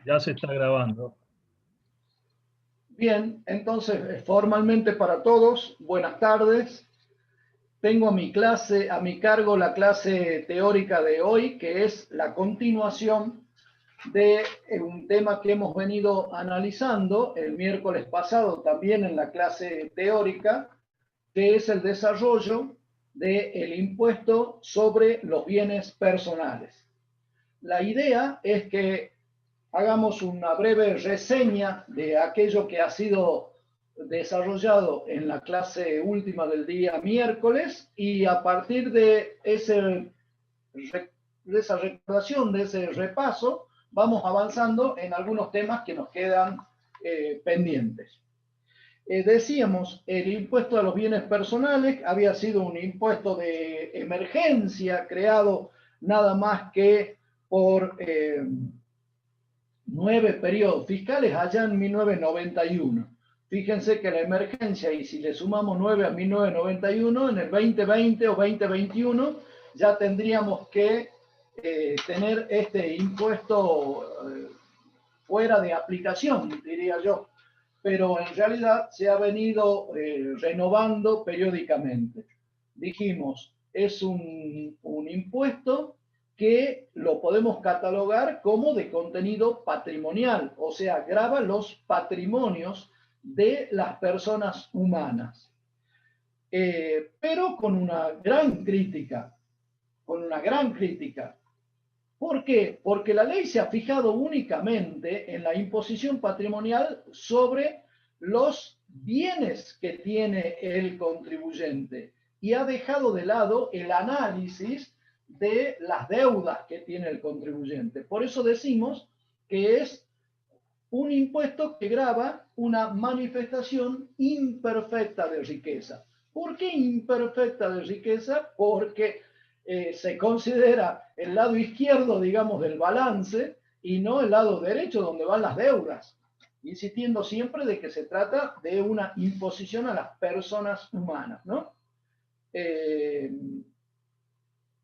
Ya se está grabando. Bien, entonces, formalmente para todos, buenas tardes. Tengo a mi cargo la clase teórica de hoy, que es la continuación de un tema que hemos venido analizando el miércoles pasado también en la clase teórica, que es el desarrollo del impuesto sobre los bienes personales. La idea es que hagamos una breve reseña de aquello que ha sido desarrollado en la clase última del día miércoles y a partir de, de esa recordación, de ese repaso, vamos avanzando en algunos temas que nos quedan pendientes. Decíamos, el impuesto a los bienes personales había sido un impuesto de emergencia creado nada más que por 9 periodos fiscales allá en 1991. Fíjense que la emergencia, y si le sumamos 9 a 1991, en el 2020 o 2021 ya tendríamos que tener este impuesto fuera de aplicación, diría yo. Pero en realidad se ha venido renovando periódicamente. Dijimos, es un impuesto que lo podemos catalogar como de contenido patrimonial, o sea, grava los patrimonios de las personas humanas. Pero con una gran crítica. ¿Por qué? Porque la ley se ha fijado únicamente en la imposición patrimonial sobre los bienes que tiene el contribuyente y ha dejado de lado el análisis de las deudas que tiene el contribuyente. Por eso decimos que es un impuesto que grava una manifestación imperfecta de riqueza. ¿Por qué imperfecta de riqueza? Porque se considera el lado izquierdo, digamos, del balance y no el lado derecho donde van las deudas, insistiendo siempre de que se trata de una imposición a las personas humanas, ¿no?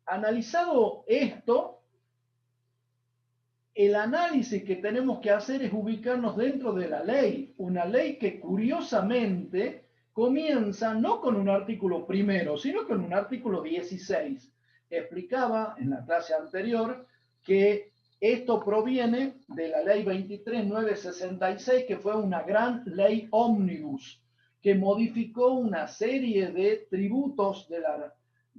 Analizado esto, el análisis que tenemos que hacer es ubicarnos dentro de la ley, una ley que curiosamente comienza no con un artículo primero, sino con un artículo 16. Explicaba en la clase anterior que esto proviene de la ley 23.966, que fue una gran ley ómnibus, que modificó una serie de tributos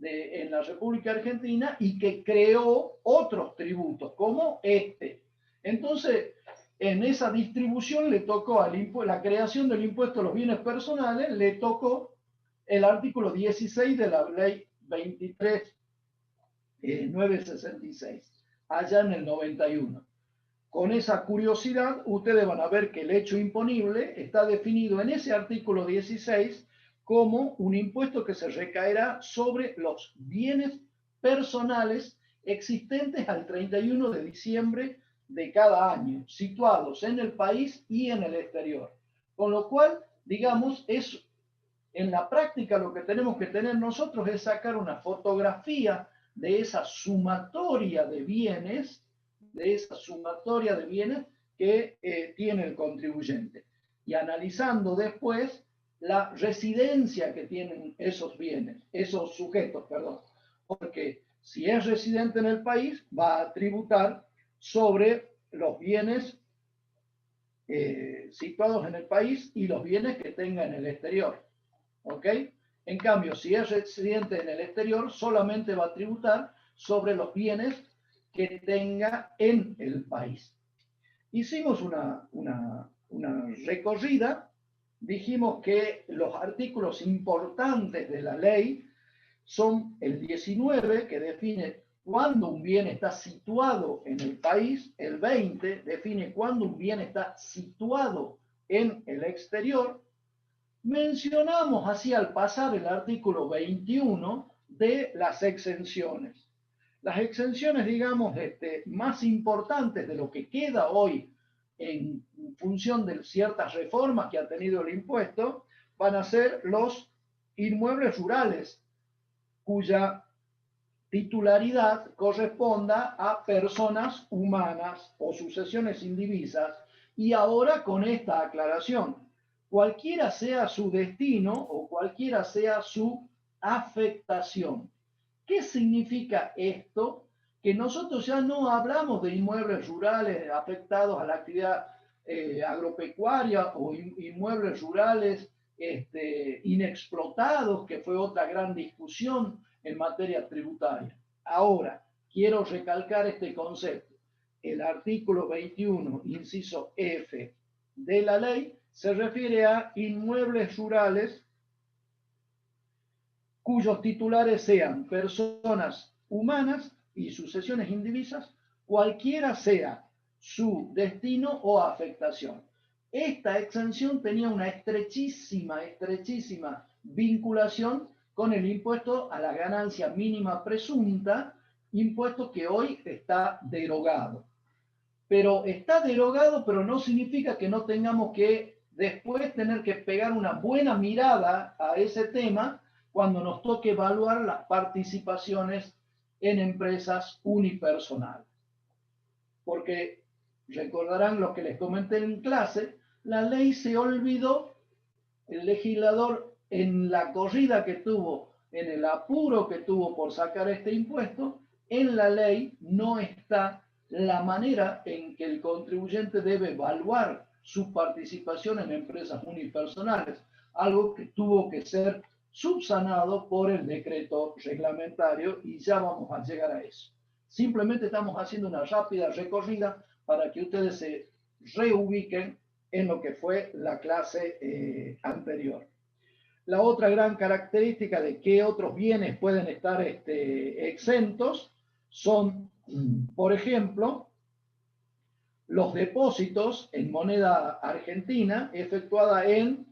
en la República Argentina y que creó otros tributos, como este. Entonces, en esa distribución le tocó la creación del impuesto a los bienes personales, le tocó el artículo 16 de la ley 23.966, allá en el 91. Con esa curiosidad, ustedes van a ver que el hecho imponible está definido en ese artículo 16 como un impuesto que se recaerá sobre los bienes personales existentes al 31 de diciembre de cada año, situados en el país y en el exterior. Con lo cual, digamos, es en la práctica lo que tenemos que tener nosotros es sacar una fotografía de esa sumatoria de bienes, que tiene el contribuyente. Y analizando después la residencia que tienen esos bienes, esos sujetos, perdón. Porque si es residente en el país, va a tributar sobre los bienes situados en el país y los bienes que tenga en el exterior. ¿Ok? En cambio, si es residente en el exterior, solamente va a tributar sobre los bienes que tenga en el país. Hicimos una recorrida, dijimos que los artículos importantes de la ley son el 19, que define cuándo un bien está situado en el país, el 20 define cuándo un bien está situado en el exterior. Mencionamos así al pasar el artículo 21 de las exenciones. Las exenciones, digamos, más importantes de lo que queda hoy en función de ciertas reformas que ha tenido el impuesto, van a ser los inmuebles rurales, cuya titularidad corresponda a personas humanas o sucesiones indivisas. Y ahora con esta aclaración, cualquiera sea su destino o cualquiera sea su afectación. ¿Qué significa esto? Que nosotros ya no hablamos de inmuebles rurales afectados a la actividad agropecuaria o inmuebles rurales inexplotados, que fue otra gran discusión en materia tributaria. Ahora, quiero recalcar este concepto. El artículo 21, inciso F de la ley, se refiere a inmuebles rurales cuyos titulares sean personas humanas y sucesiones indivisas, cualquiera sea su destino o afectación. Esta exención tenía una estrechísima vinculación con el impuesto a la ganancia mínima presunta, impuesto que hoy está derogado. Pero está derogado, pero no significa que no tengamos que después tener que pegar una buena mirada a ese tema cuando nos toque evaluar las participaciones en empresas unipersonales. Porque recordarán lo que les comenté en clase, la ley se olvidó, el legislador en la corrida que tuvo, en el apuro que tuvo por sacar este impuesto, en la ley no está la manera en que el contribuyente debe evaluar su participación en empresas unipersonales, algo que tuvo que ser subsanado por el decreto reglamentario y ya vamos a llegar a eso. Simplemente estamos haciendo una rápida recorrida para que ustedes se reubiquen en lo que fue la clase anterior. La otra gran característica de qué otros bienes pueden estar exentos son, por ejemplo, los depósitos en moneda argentina efectuada en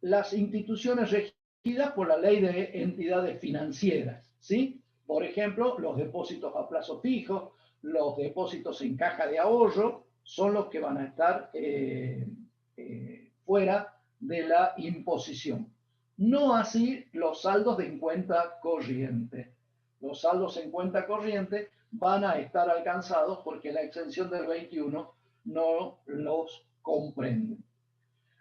las instituciones regidas por la ley de entidades financieras, ¿sí? Por ejemplo, los depósitos a plazo fijo, los depósitos en caja de ahorro, son los que van a estar fuera de la imposición. No así los saldos en cuenta corriente. Los saldos en cuenta corriente van a estar alcanzados porque la exención del 21 no los comprende.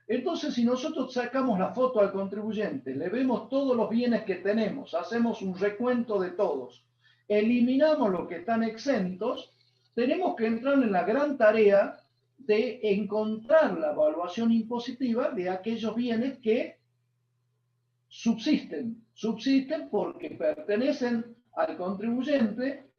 Entonces, si nosotros sacamos la foto al contribuyente, le vemos todos los bienes que tenemos, hacemos un recuento de todos, eliminamos los que están exentos, tenemos que entrar en la gran tarea de encontrar la evaluación impositiva de aquellos bienes que subsisten porque pertenecen al contribuyente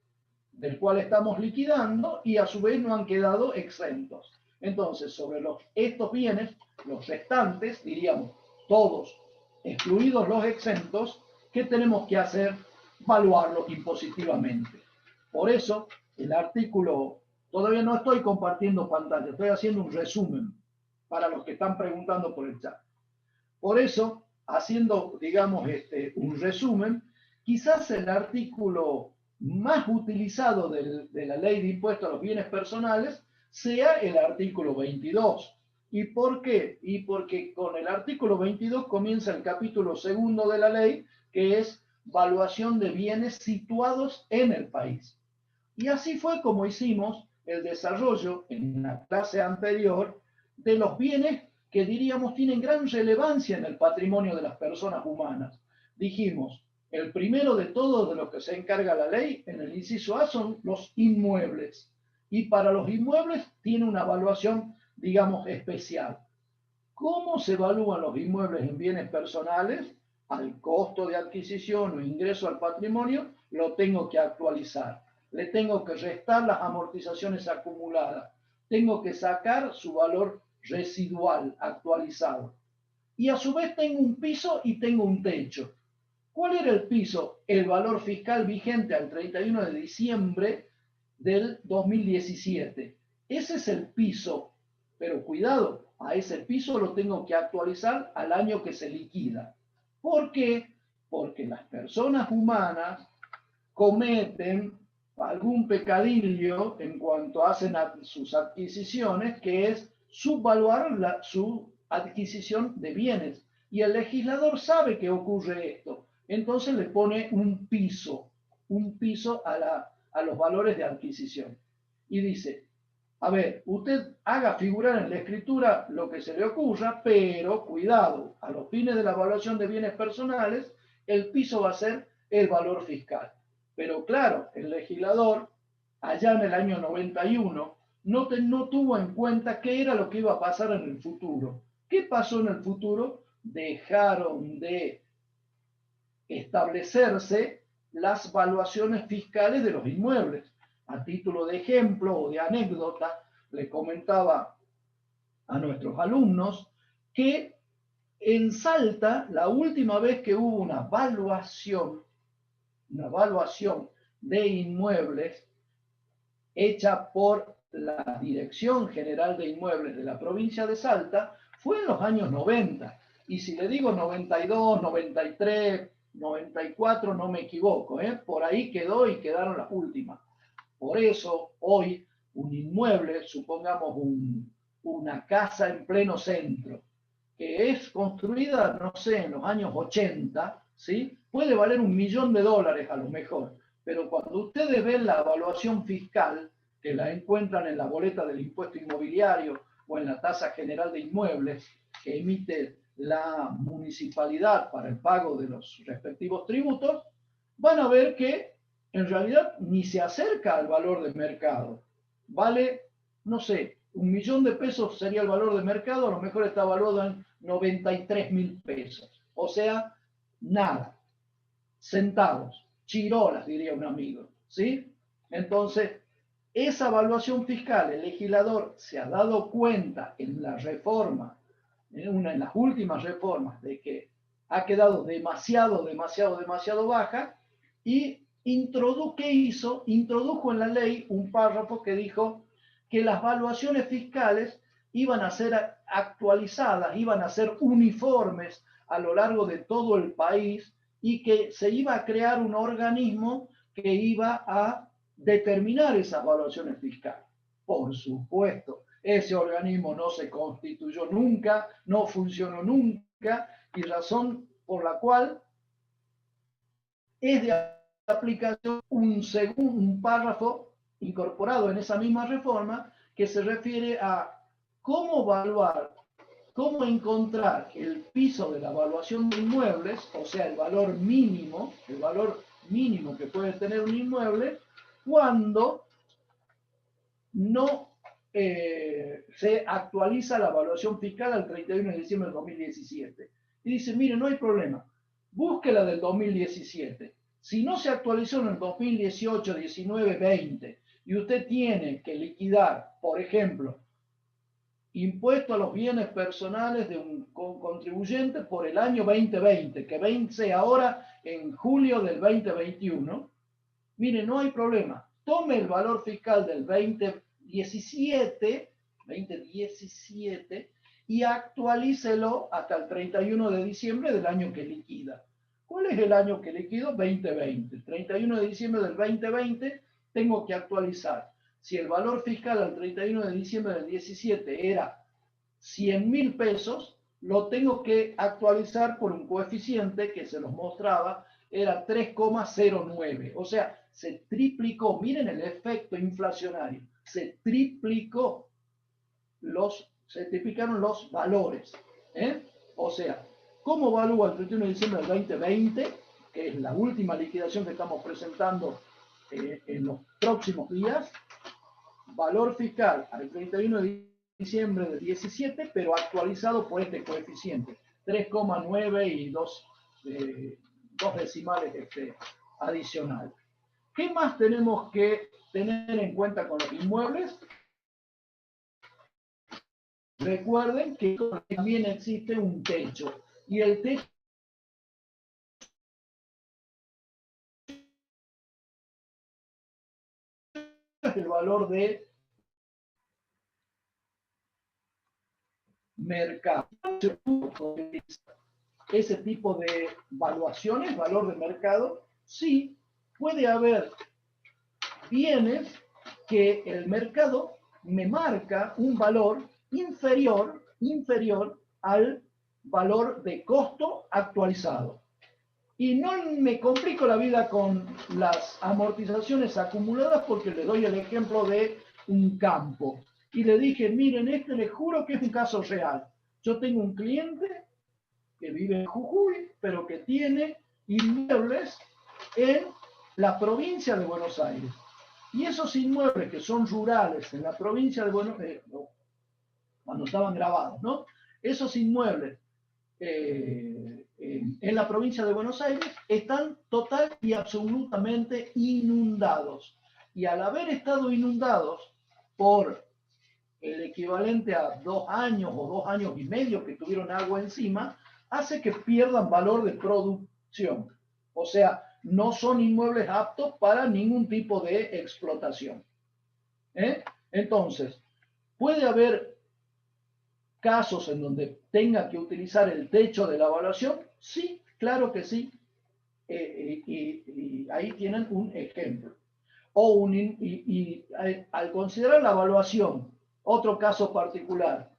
del cual estamos liquidando y a su vez no han quedado exentos. Entonces, sobre estos bienes, los restantes, diríamos todos, excluidos los exentos, ¿qué tenemos que hacer? Evaluarlos impositivamente. Por eso, el artículo, todavía no estoy compartiendo pantalla, estoy haciendo un resumen para los que están preguntando por el chat. Por eso, haciendo, digamos, un resumen, quizás el artículo más utilizado de la ley de impuestos a los bienes personales sea el artículo 22. ¿Y por qué? Y porque con el artículo 22 comienza el capítulo segundo de la ley, que es valuación de bienes situados en el país. Y así fue como hicimos el desarrollo en la clase anterior de los bienes que diríamos tienen gran relevancia en el patrimonio de las personas humanas. Dijimos, el primero de todos de los que se encarga la ley, en el inciso A, son los inmuebles. Y para los inmuebles tiene una evaluación, digamos, especial. ¿Cómo se evalúan los inmuebles en bienes personales? Al costo de adquisición o ingreso al patrimonio, lo tengo que actualizar. Le tengo que restar las amortizaciones acumuladas. Tengo que sacar su valor residual actualizado. Y a su vez tengo un piso y tengo un techo. ¿Cuál era el piso? El valor fiscal vigente al 31 de diciembre del 2017. Ese es el piso, pero cuidado, a ese piso lo tengo que actualizar al año que se liquida. ¿Por qué? Porque las personas humanas cometen algún pecadillo en cuanto hacen sus adquisiciones, que es subvaluar su adquisición de bienes. Y el legislador sabe que ocurre esto. entonces le pone un piso a los valores de adquisición. Y dice, a ver, usted haga figurar en la escritura lo que se le ocurra, pero cuidado, a los fines de la evaluación de bienes personales, el piso va a ser el valor fiscal. Pero claro, el legislador, allá en el año 91, no tuvo en cuenta qué era lo que iba a pasar en el futuro. ¿Qué pasó en el futuro? Dejaron de establecerse las valuaciones fiscales de los inmuebles. A título de ejemplo o de anécdota, le comentaba a nuestros alumnos que en Salta, la última vez que hubo una evaluación de inmuebles hecha por la Dirección General de Inmuebles de la provincia de Salta, fue en los años 90. Y si le digo 92, 93, 94, no me equivoco, por ahí quedó y quedaron las últimas. Por eso hoy un inmueble, supongamos una casa en pleno centro, que es construida, no sé, en los años 80, ¿sí? Puede valer $1.000.000 a lo mejor, pero cuando ustedes ven la evaluación fiscal, que la encuentran en la boleta del impuesto inmobiliario o en la tasa general de inmuebles que emite la municipalidad para el pago de los respectivos tributos, van a ver que en realidad ni se acerca al valor de mercado. Vale, no sé, $1.000.000 sería el valor de mercado, a lo mejor está valuado en 93.000 pesos. O sea, nada. Centavos, chirolas, diría un amigo. ¿Sí? Entonces, esa evaluación fiscal, el legislador se ha dado cuenta en la reforma, en las últimas reformas, de que ha quedado demasiado baja y introdujo en la ley un párrafo que dijo que las evaluaciones fiscales iban a ser actualizadas, iban a ser uniformes a lo largo de todo el país y que se iba a crear un organismo que iba a determinar esas evaluaciones fiscales. Por supuesto, ese organismo no se constituyó nunca, no funcionó nunca, y razón por la cual es de aplicación un párrafo incorporado en esa misma reforma que se refiere a cómo evaluar, cómo encontrar el piso de la evaluación de inmuebles, o sea, el valor mínimo que puede tener un inmueble, cuando no se actualiza la evaluación fiscal al 31 de diciembre del 2017. Y dice, mire, no hay problema, búsquela del 2017. Si no se actualizó en el 2018, 19, 20, y usted tiene que liquidar, por ejemplo, impuesto a los bienes personales de un contribuyente por el año 2020, que vence ahora en julio del 2021, mire, no hay problema. Tome el valor fiscal del 2017 y actualícelo hasta el 31 de diciembre del año que liquida. ¿Cuál es el año que liquido? 2020. El 31 de diciembre del 2020 tengo que actualizar. Si el valor fiscal al 31 de diciembre del 17 era 100.000 pesos, lo tengo que actualizar por un coeficiente que se los mostraba, era 3,09. O sea, se triplicó. Miren el efecto inflacionario. Se triplicaron los valores. O sea, ¿cómo evalúa el 31 de diciembre del 2020? Que es la última liquidación que estamos presentando en los próximos días. Valor fiscal al 31 de diciembre del 17, pero actualizado por este coeficiente, 3,9 y 2 decimales adicionales. ¿Qué más tenemos que tener en cuenta con los inmuebles? Recuerden que también existe un techo, y el techo es el valor de mercado. Ese tipo de valuaciones, valor de mercado, sí puede haber bienes que el mercado me marca un valor inferior al valor de costo actualizado. Y no me complico la vida con las amortizaciones acumuladas porque le doy el ejemplo de un campo. Y le dije, miren, este les juro que es un caso real. Yo tengo un cliente que vive en Jujuy, pero que tiene inmuebles en la provincia de Buenos Aires. Y esos inmuebles que son rurales en la provincia de Buenos Aires, cuando estaban grabados, ¿no? Esos inmuebles en la provincia de Buenos Aires están total y absolutamente inundados. Y al haber estado inundados por el equivalente a 2 años o 2 años y medio que tuvieron agua encima, hace que pierdan valor de producción. O sea, no son inmuebles aptos para ningún tipo de explotación. Entonces, puede haber casos en donde tenga que utilizar el techo de la evaluación. Sí, claro que sí. Y ahí tienen un ejemplo. Al considerar la evaluación, otro caso particular,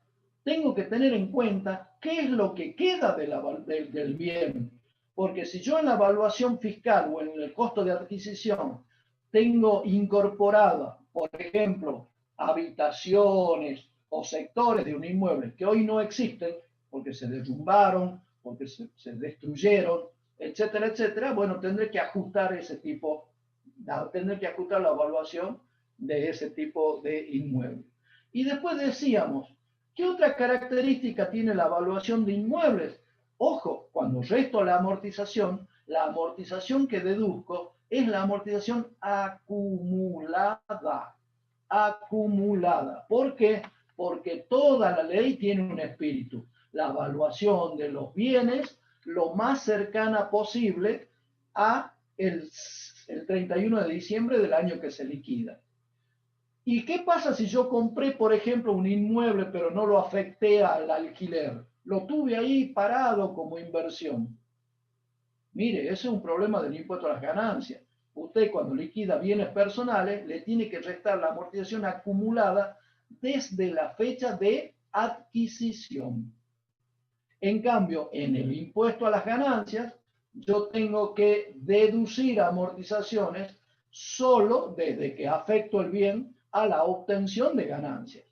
tengo que tener en cuenta qué es lo que queda del bien. Porque si yo en la evaluación fiscal o en el costo de adquisición tengo incorporada, por ejemplo, habitaciones o sectores de un inmueble que hoy no existen porque se derrumbaron, porque se destruyeron, etcétera, etcétera, bueno, tendré que ajustar ese tipo, tendré que ajustar la evaluación de ese tipo de inmueble. Y después decíamos, ¿qué otra característica tiene la evaluación de inmuebles? Ojo, cuando resto la amortización que deduzco es la amortización acumulada. Acumulada. ¿Por qué? Porque toda la ley tiene un espíritu. La evaluación de los bienes lo más cercana posible a el 31 de diciembre del año que se liquida. ¿Y qué pasa si yo compré, por ejemplo, un inmueble, pero no lo afecté al alquiler? Lo tuve ahí parado como inversión. Mire, ese es un problema del impuesto a las ganancias. Usted cuando liquida bienes personales le tiene que restar la amortización acumulada desde la fecha de adquisición. En cambio, en el impuesto a las ganancias, yo tengo que deducir amortizaciones solo desde que afecto el bien a la obtención de ganancias.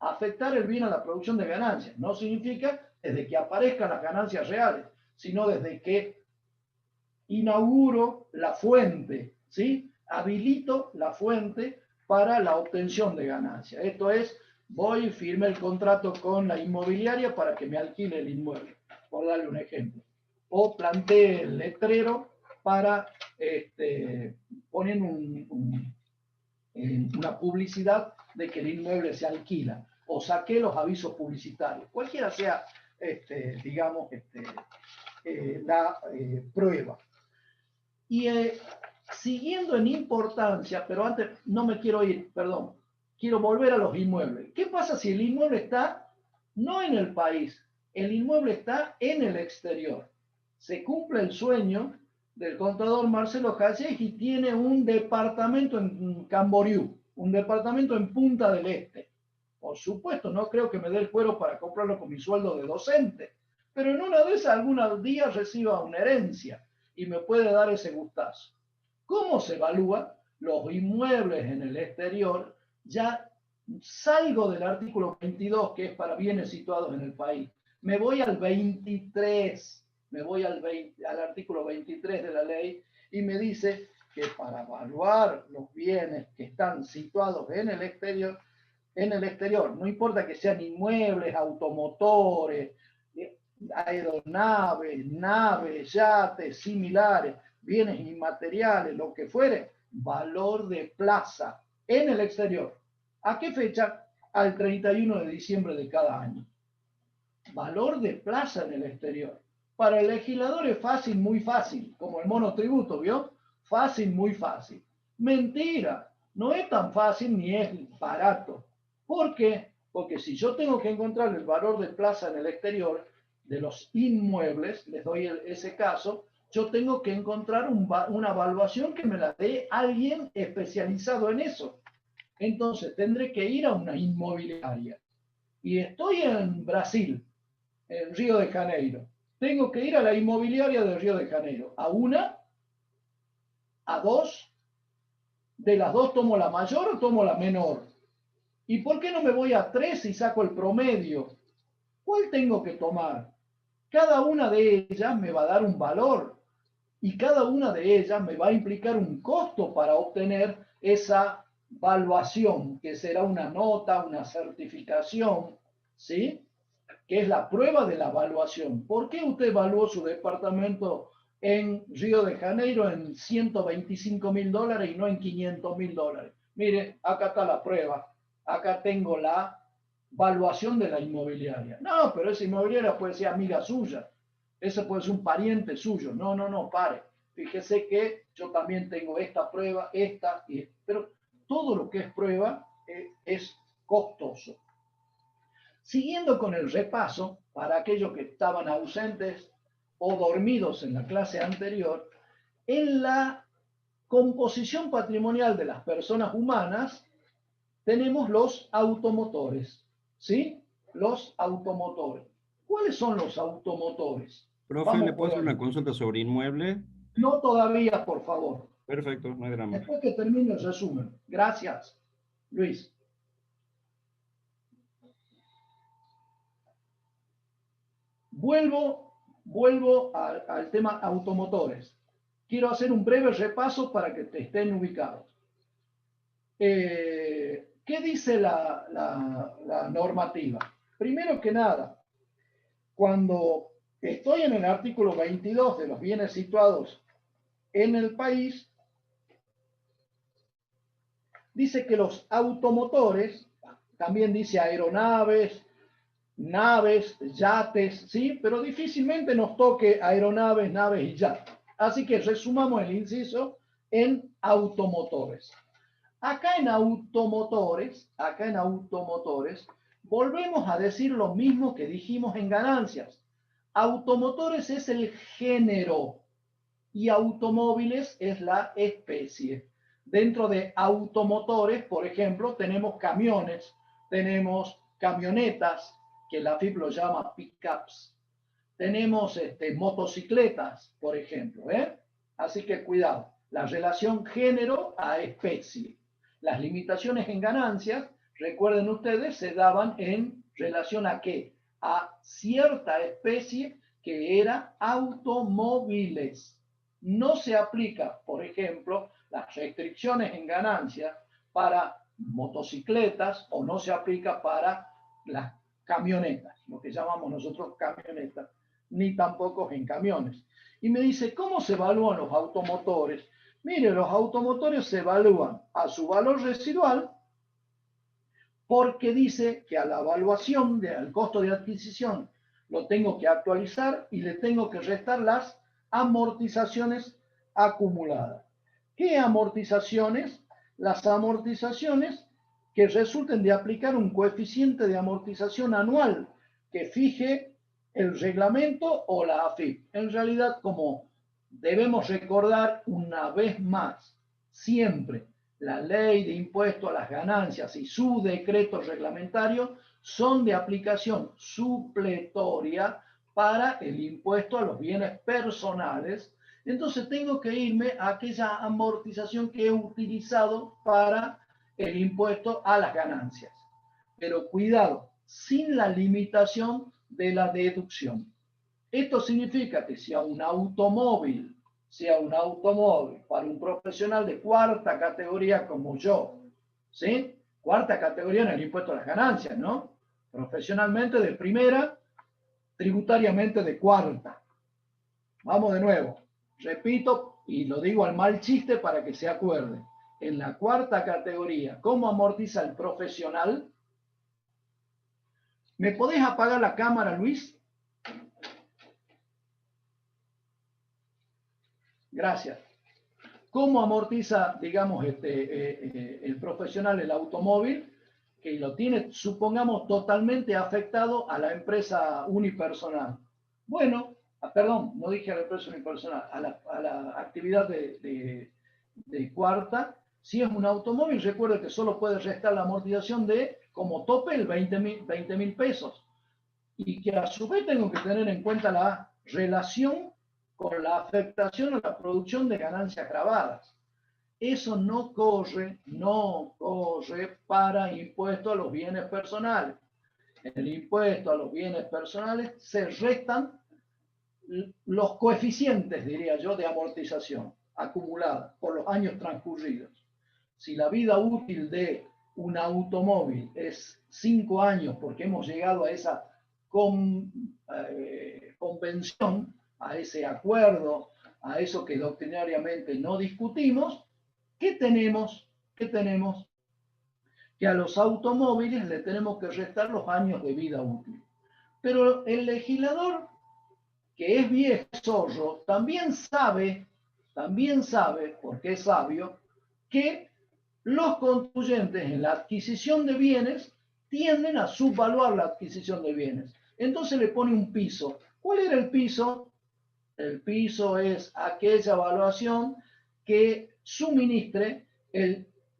Afectar el bien a la producción de ganancias no significa desde que aparezcan las ganancias reales, sino desde que inauguro la fuente, ¿sí? Habilito la fuente para la obtención de ganancias. Esto es, voy y firme el contrato con la inmobiliaria para que me alquile el inmueble, por darle un ejemplo. O planteé el letrero para poner una publicidad de que el inmueble se alquila. O saqué los avisos publicitarios. Cualquiera sea, digamos, la prueba. Y siguiendo en importancia, pero antes no me quiero ir, perdón, quiero volver a los inmuebles. ¿Qué pasa si el inmueble está no en el país? El inmueble está en el exterior. Se cumple el sueño del contador Marcelo Calles y tiene un departamento en Camboriú, un departamento en Punta del Este. Por supuesto, no creo que me dé el cuero para comprarlo con mi sueldo de docente, pero en una de esas algún día reciba una herencia y me puede dar ese gustazo. ¿Cómo se evalúa? Los inmuebles en el exterior, ya salgo del artículo 22, que es para bienes situados en el país. Me voy al 23, me voy al artículo 23 de la ley y me dice que para evaluar los bienes que están situados en el exterior, no importa que sean inmuebles, automotores, aeronaves, naves, yates, similares, bienes inmateriales, lo que fuere, valor de plaza en el exterior. ¿A qué fecha? Al 31 de diciembre de cada año. Valor de plaza en el exterior. Para el legislador es fácil, muy fácil, como el monotributo, ¿vio? Fácil, muy fácil. Mentira, no es tan fácil ni es barato. ¿Por qué? Porque si yo tengo que encontrar el valor de plaza en el exterior, de los inmuebles, les doy ese caso, yo tengo que encontrar una evaluación que me la dé alguien especializado en eso. Entonces tendré que ir a una inmobiliaria. Y estoy en Brasil, en Río de Janeiro. tengo que ir a la inmobiliaria de Río de Janeiro. A una, a dos, de las dos tomo la mayor o tomo la menor. ¿Y por qué no me voy a tres y saco el promedio? ¿Cuál tengo que tomar? Cada una de ellas me va a dar un valor y cada una de ellas me va a implicar un costo para obtener esa valuación, que será una nota, una certificación, ¿sí? Que es la prueba de la evaluación. ¿Por qué usted evaluó su departamento en Río de Janeiro en $125.000 y no en $500.000? Mire, acá está la prueba. Acá tengo la valuación de la inmobiliaria. No, pero esa inmobiliaria puede ser amiga suya. Ese puede ser un pariente suyo. No, no, no, pare. Fíjese que yo también tengo esta prueba, esta, pero todo lo que es prueba es costoso. Siguiendo con el repaso, para aquellos que estaban ausentes o dormidos en la clase anterior, en la composición patrimonial de las personas humanas tenemos los automotores, ¿sí? Los automotores. ¿Cuáles son los automotores? Profe, ¿le Vamos puedo por hacer ahí. una consulta sobre inmueble? No todavía, por favor. Perfecto, no hay drama. Después que termine el resumen. Gracias, Luis. Vuelvo al tema automotores. Quiero hacer un breve repaso para que estén ubicados. ¿Qué dice la normativa? Primero que nada, cuando estoy en el artículo 22 de los bienes situados en el país, dice que los automotores, también dice aeronaves, naves, yates, ¿sí? Pero difícilmente nos toque aeronaves, naves y yates. Así que resumamos el inciso en automotores. Acá en automotores, volvemos a decir lo mismo que dijimos en ganancias. Automotores es el género y automóviles es la especie. Dentro de automotores, por ejemplo, tenemos camiones, tenemos camionetas, que la FIP lo llama pickups. Tenemos motocicletas, por ejemplo. Así que cuidado, la relación género a especie. Las limitaciones en ganancias, recuerden ustedes, se daban en relación a qué? A cierta especie que era automóviles. No se aplica, por ejemplo, las restricciones en ganancias para motocicletas o no se aplica para las camionetas, lo que llamamos nosotros camionetas, ni tampoco en camiones. Y me dice, ¿cómo se evalúan los automotores? Mire, los automotores se evalúan a su valor residual porque dice que a la evaluación del costo de adquisición lo tengo que actualizar y le tengo que restar las amortizaciones acumuladas. ¿Qué amortizaciones? Las amortizaciones que resulten de aplicar un coeficiente de amortización anual que fije el reglamento o la AFIP. En realidad, como debemos recordar una vez más, siempre la ley de impuesto a las ganancias y su decreto reglamentario son de aplicación supletoria para el impuesto a los bienes personales. Entonces tengo que irme a aquella amortización que he utilizado para el impuesto a las ganancias. Pero cuidado, sin la limitación de la deducción. Esto significa que si a un automóvil para un profesional de cuarta categoría como yo, ¿sí? Cuarta categoría en el impuesto a las ganancias, ¿no? Profesionalmente de primera, tributariamente de cuarta. Vamos de nuevo. Repito, y lo digo al mal chiste para que se acuerde. En la cuarta categoría, ¿cómo amortiza el profesional? ¿Me podés apagar la cámara, Luis? Gracias. ¿Cómo amortiza, digamos, el profesional el automóvil que lo tiene, supongamos, totalmente afectado a la empresa unipersonal? Bueno, perdón, no dije a la empresa unipersonal, a la actividad de cuarta. Si es un automóvil, recuerde que solo puede restar la amortización de, como tope, el 20.000 pesos. Y que a su vez tengo que tener en cuenta relación con la afectación a la producción de ganancias grabadas. Eso no corre para impuesto a los bienes personales. En el impuesto a los bienes personales se restan los coeficientes, diría yo, de amortización acumulada por los años transcurridos. Si la vida útil de un automóvil es 5 años, porque hemos llegado a esa convención, a ese acuerdo, a eso que doctrinariamente no discutimos, ¿qué tenemos? ¿Qué tenemos? Que a los automóviles le tenemos que restar los años de vida útil. Pero el legislador, que es viejo zorro, también sabe, porque es sabio, que los contribuyentes en la adquisición de bienes tienden a subvaluar la adquisición de bienes. Entonces le pone un piso. ¿Cuál era el piso? El piso es aquella evaluación que suministre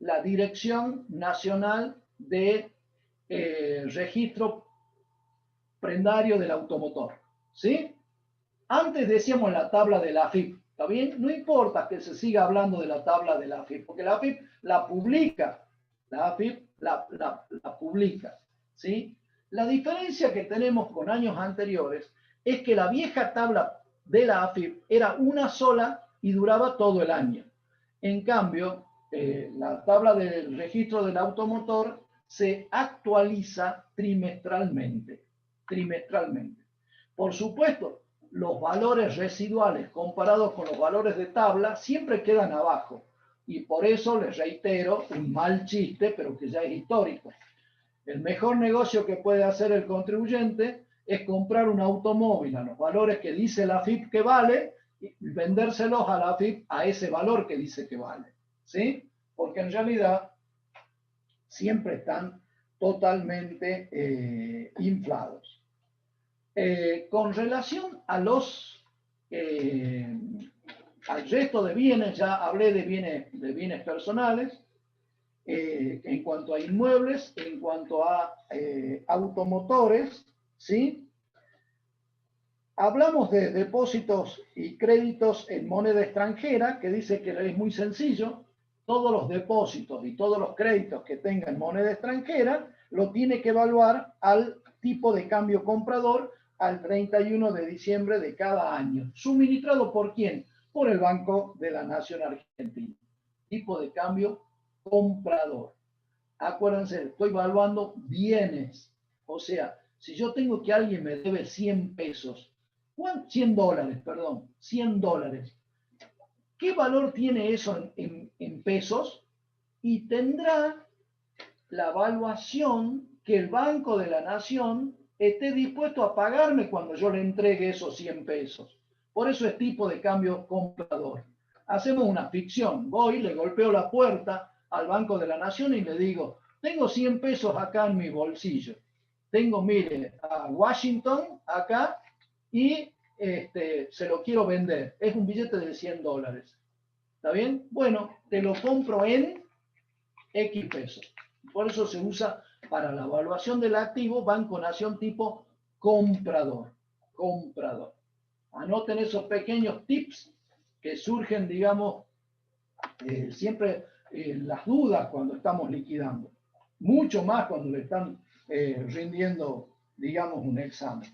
la Dirección Nacional de Registro Prendario del Automotor. ¿Sí? Antes decíamos la tabla de la AFIP. ¿Está bien? No importa que se siga hablando de la tabla de la AFIP, porque la AFIP la publica. La AFIP la publica. ¿Sí? La diferencia que tenemos con años anteriores es que la vieja tabla de la AFIP era una sola y duraba todo el año. En cambio, la tabla del registro del automotor se actualiza trimestralmente. Por supuesto, los valores residuales comparados con los valores de tabla siempre quedan abajo. Y por eso les reitero un mal chiste, pero que ya es histórico. El mejor negocio que puede hacer el contribuyente es comprar un automóvil a los valores que dice la AFIP que vale y vendérselos a la AFIP a ese valor que dice que vale. ¿Sí? Porque en realidad siempre están totalmente inflados. Con relación a al resto de bienes, ya hablé de bienes personales. En cuanto a inmuebles, en cuanto a automotores, ¿sí? Hablamos de depósitos y créditos en moneda extranjera, que dice que es muy sencillo. Todos los depósitos y todos los créditos que tengan moneda extranjera lo tiene que evaluar al tipo de cambio comprador al 31 de diciembre de cada año. ¿Suministrado por quién? Por el Banco de la Nación Argentina. Tipo de cambio comprador. Acuérdense, estoy evaluando bienes. O sea, si yo tengo que alguien me debe 100 pesos, 100 dólares, perdón, 100 dólares. ¿Qué valor tiene eso en pesos? Y tendrá la evaluación que el Banco de la Nación esté dispuesto a pagarme cuando yo le entregue esos 100 pesos. Por eso es tipo de cambio comprador. Hacemos una ficción. Voy, le golpeo la puerta al Banco de la Nación y le digo, tengo 100 pesos acá en mi bolsillo. Tengo, mire, a Washington acá y se lo quiero vender. Es un billete de 100 dólares. ¿Está bien? Bueno, te lo compro en X pesos. Por eso se usa para la evaluación del activo Banco Nación tipo comprador. Comprador. Anoten esos pequeños tips que surgen, digamos, siempre las dudas cuando estamos liquidando. Mucho más cuando le están rindiendo, digamos, un examen.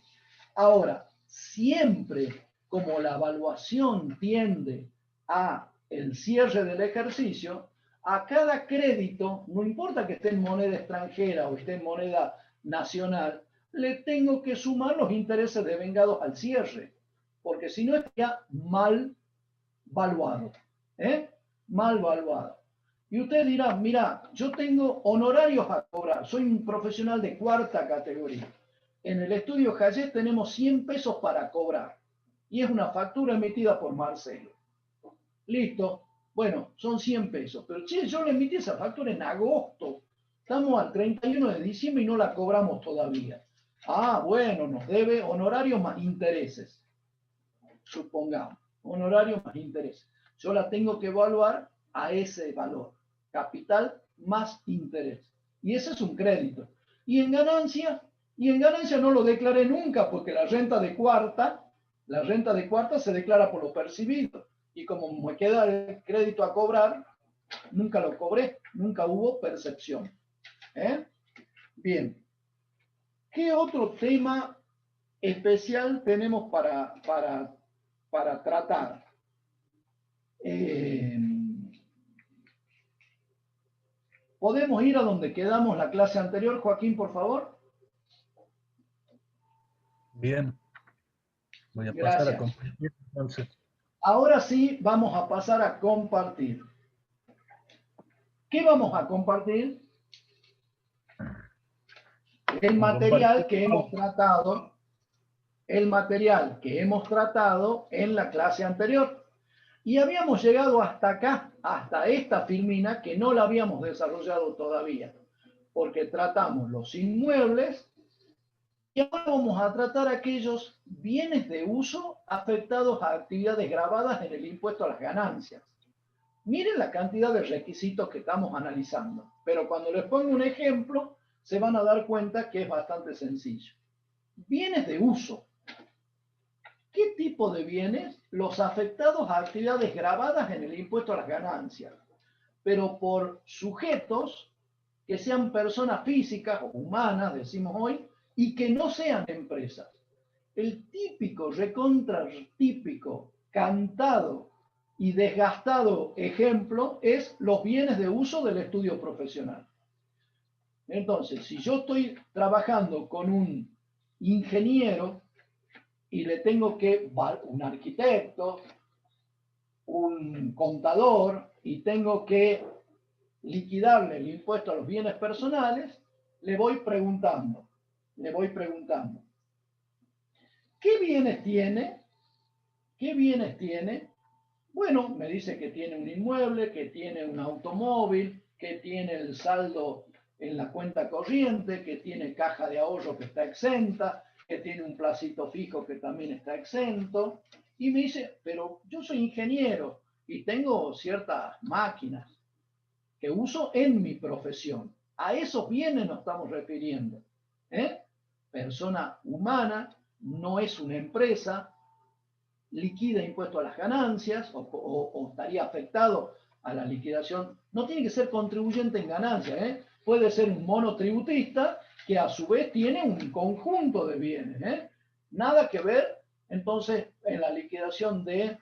Ahora, siempre como la evaluación tiende a el cierre del ejercicio, a cada crédito, no importa que esté en moneda extranjera o esté en moneda nacional, le tengo que sumar los intereses devengados al cierre, porque si no estaría mal valuado. Mal valuado. Y usted dirá, mira, yo tengo honorarios a cobrar, soy un profesional de cuarta categoría. En el estudio Hayet tenemos 100 pesos para cobrar y es una factura emitida por Marcelo. Listo. Bueno, son 100 pesos. Pero che, yo le emití esa factura en agosto. Estamos al 31 de diciembre y no la cobramos todavía. Ah, bueno, nos debe honorarios más intereses. Supongamos, honorarios más intereses. Yo la tengo que evaluar a ese valor. Capital más interés. Y ese es un crédito. Y en ganancia no lo declaré nunca porque la renta de cuarta La renta de cuarta se declara por lo percibido. Y como me queda el crédito a cobrar, nunca lo cobré, nunca hubo percepción. ¿Eh? Bien. ¿Qué otro tema especial tenemos para tratar? ¿Podemos ir a donde quedamos la clase anterior, Joaquín, por favor? Bien, voy a pasar a Gracias. compartir entonces. Ahora sí vamos a pasar a compartir. ¿Qué vamos a compartir? El material que hemos tratado, en la clase anterior. Y habíamos llegado hasta acá, hasta esta filmina, que no la habíamos desarrollado todavía, porque tratamos los inmuebles y ahora vamos a tratar aquellos bienes de uso afectados a actividades grabadas en el impuesto a las ganancias. Miren la cantidad de requisitos que estamos analizando, pero cuando les pongo un ejemplo, se van a dar cuenta que es bastante sencillo. Bienes de uso. ¿Qué tipo de bienes? Los afectados a actividades grabadas en el impuesto a las ganancias, pero por sujetos que sean personas físicas o humanas, decimos hoy, y que no sean empresas. El típico, recontra típico, cantado y desgastado ejemplo es los bienes de uso del estudio profesional. Entonces, si yo estoy trabajando con un ingeniero y le tengo que, un arquitecto, un contador, y tengo que liquidarle el impuesto a los bienes personales, le voy preguntando, ¿qué bienes tiene? ¿Qué bienes tiene? Bueno, me dice que tiene un inmueble, que tiene un automóvil, que tiene el saldo en la cuenta corriente, que tiene caja de ahorro que está exenta, que tiene un placito fijo que también está exento. Y me dice, pero yo soy ingeniero y tengo ciertas máquinas que uso en mi profesión. A esos bienes nos estamos refiriendo. Persona humana, no es una empresa, liquida impuesto a las ganancias o estaría afectado a la liquidación. No tiene que ser contribuyente en ganancias, puede ser un monotributista que a su vez tiene un conjunto de bienes. Nada que ver entonces en la liquidación de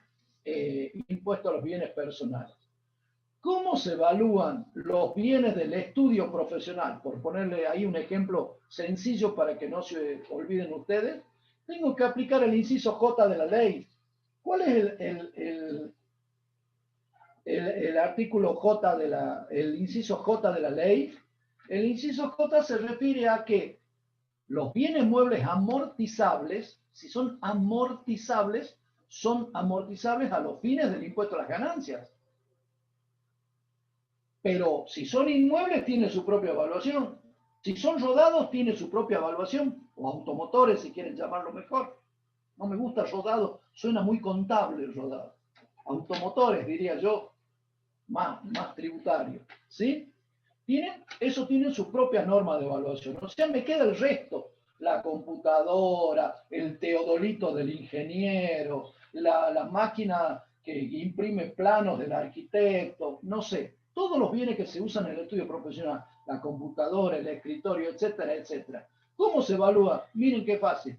impuesto a los bienes personales. ¿Cómo se evalúan los bienes del estudio profesional? Por ponerle ahí un ejemplo sencillo para que no se olviden ustedes, tengo que aplicar el inciso J de la ley. ¿Cuál es el artículo J el inciso J de la ley? El inciso J se refiere a que los bienes muebles amortizables, si son amortizables a los fines del impuesto a las ganancias. Pero si son inmuebles, tiene su propia evaluación. Si son rodados, tiene su propia evaluación. O automotores, si quieren llamarlo mejor. No me gusta rodado, suena muy contable el rodado. Automotores, diría yo, más tributario. ¿Sí? Eso tiene su propia norma de evaluación. O sea, me queda el resto. La computadora, el teodolito del ingeniero, la máquina que imprime planos del arquitecto, no sé. Todos los bienes que se usan en el estudio profesional, la computadora, el escritorio, etcétera, etcétera. ¿Cómo se evalúa? Miren qué fácil.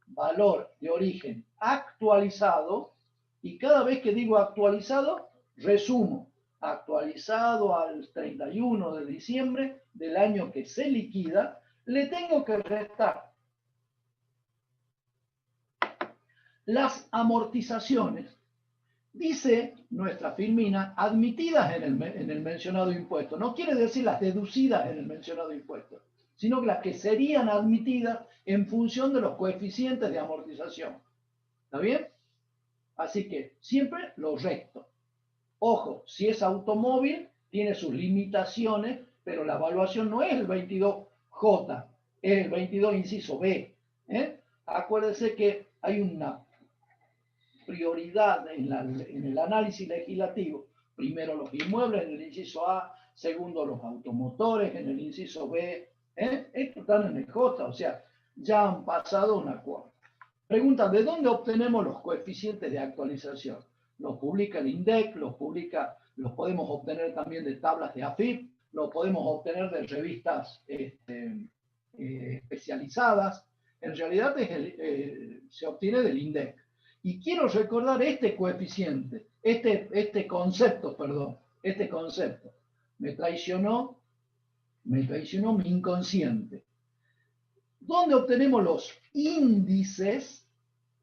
Valor de origen actualizado, y cada vez que digo actualizado, resumo. Actualizado al 31 de diciembre del año que se liquida, le tengo que restar las amortizaciones. Dice nuestra filmina, admitidas en el mencionado impuesto. No quiere decir las deducidas en el mencionado impuesto, sino que las que serían admitidas en función de los coeficientes de amortización. ¿Está bien? Así que siempre lo resto. Ojo, si es automóvil, tiene sus limitaciones, pero la evaluación no es el 22J, es el 22 inciso B. Acuérdense que hay una prioridad en el análisis legislativo. Primero los inmuebles en el inciso A, segundo los automotores en el inciso B. Estos están en el J, o sea, ya han pasado una cuota. Pregunta, ¿de dónde obtenemos los coeficientes de actualización? Los publica el INDEC, los podemos obtener también de tablas de AFIP, los podemos obtener de revistas especializadas. En realidad se obtiene del INDEC. Y quiero recordar este coeficiente, este concepto. Me traicionó mi inconsciente. ¿Dónde obtenemos los índices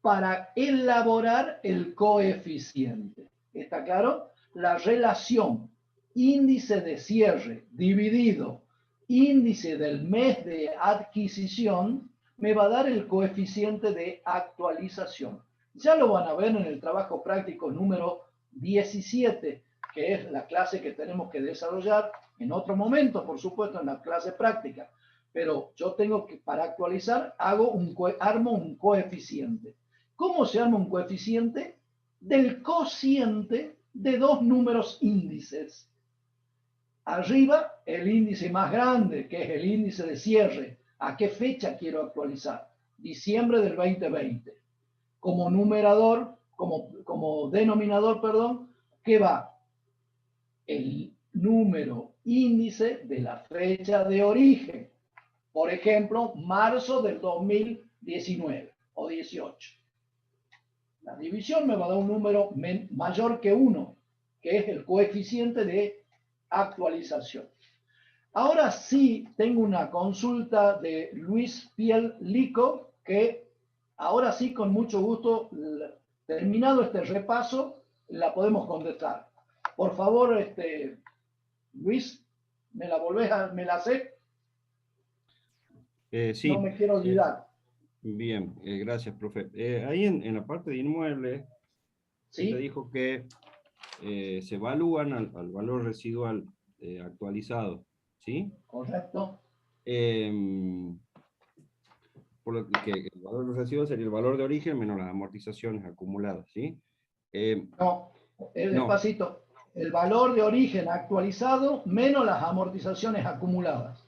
para elaborar el coeficiente? ¿Está claro? La relación índice de cierre dividido índice del mes de adquisición me va a dar el coeficiente de actualización. Ya lo van a ver en el trabajo práctico número 17, que es la clase que tenemos que desarrollar en otro momento, por supuesto, en la clase práctica. Pero yo tengo que, para actualizar, armo un coeficiente. ¿Cómo se arma un coeficiente? Del cociente de dos números índices. Arriba, el índice más grande, que es el índice de cierre. ¿A qué fecha quiero actualizar? Diciembre del 2020. Como numerador, como denominador, perdón, ¿qué va? El número índice de la fecha de origen. Por ejemplo, marzo del 2019 o 18. La división me va a dar un número mayor que 1, que es el coeficiente de actualización. Ahora sí tengo una consulta de Luis Piel Lico, que ahora sí con mucho gusto, terminado este repaso, la podemos contestar. Por favor, Luis, ¿me la sé? Sí. No me quiero olvidar. Bien, gracias, profe. Ahí en la parte de inmuebles, ¿Sí? se dijo que se evalúan al valor residual actualizado, ¿sí? Correcto. Por lo que el valor residual sería el valor de origen menos las amortizaciones acumuladas, ¿sí? No, despacito. El valor de origen actualizado menos las amortizaciones acumuladas.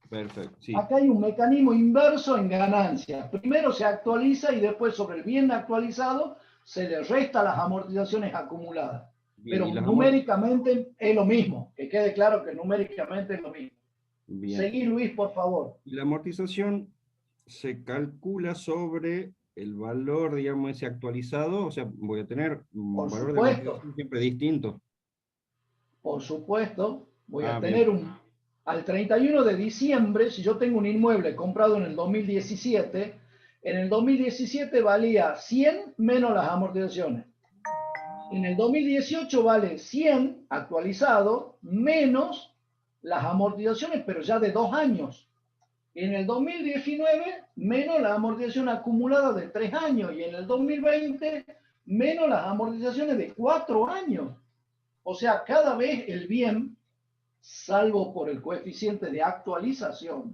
Perfecto, sí. Acá hay un mecanismo inverso en ganancia. Primero se actualiza y después sobre el bien actualizado se le resta las amortizaciones acumuladas. Bien, pero numéricamente es lo mismo. Que quede claro que numéricamente es lo mismo. Bien. Seguí, Luis, por favor. Y la amortización se calcula sobre el valor, digamos, ese actualizado, o sea, voy a tener un valor de amortización siempre distinto. Por supuesto, voy a tener al 31 de diciembre, si yo tengo un inmueble comprado en el 2017, en el 2017 valía 100 menos las amortizaciones. En el 2018 vale 100 actualizado menos las amortizaciones, pero ya de 2 años. En el 2019 menos la amortización acumulada de 3 años y en el 2020 menos las amortizaciones de 4 años. O sea, cada vez el bien, salvo por el coeficiente de actualización,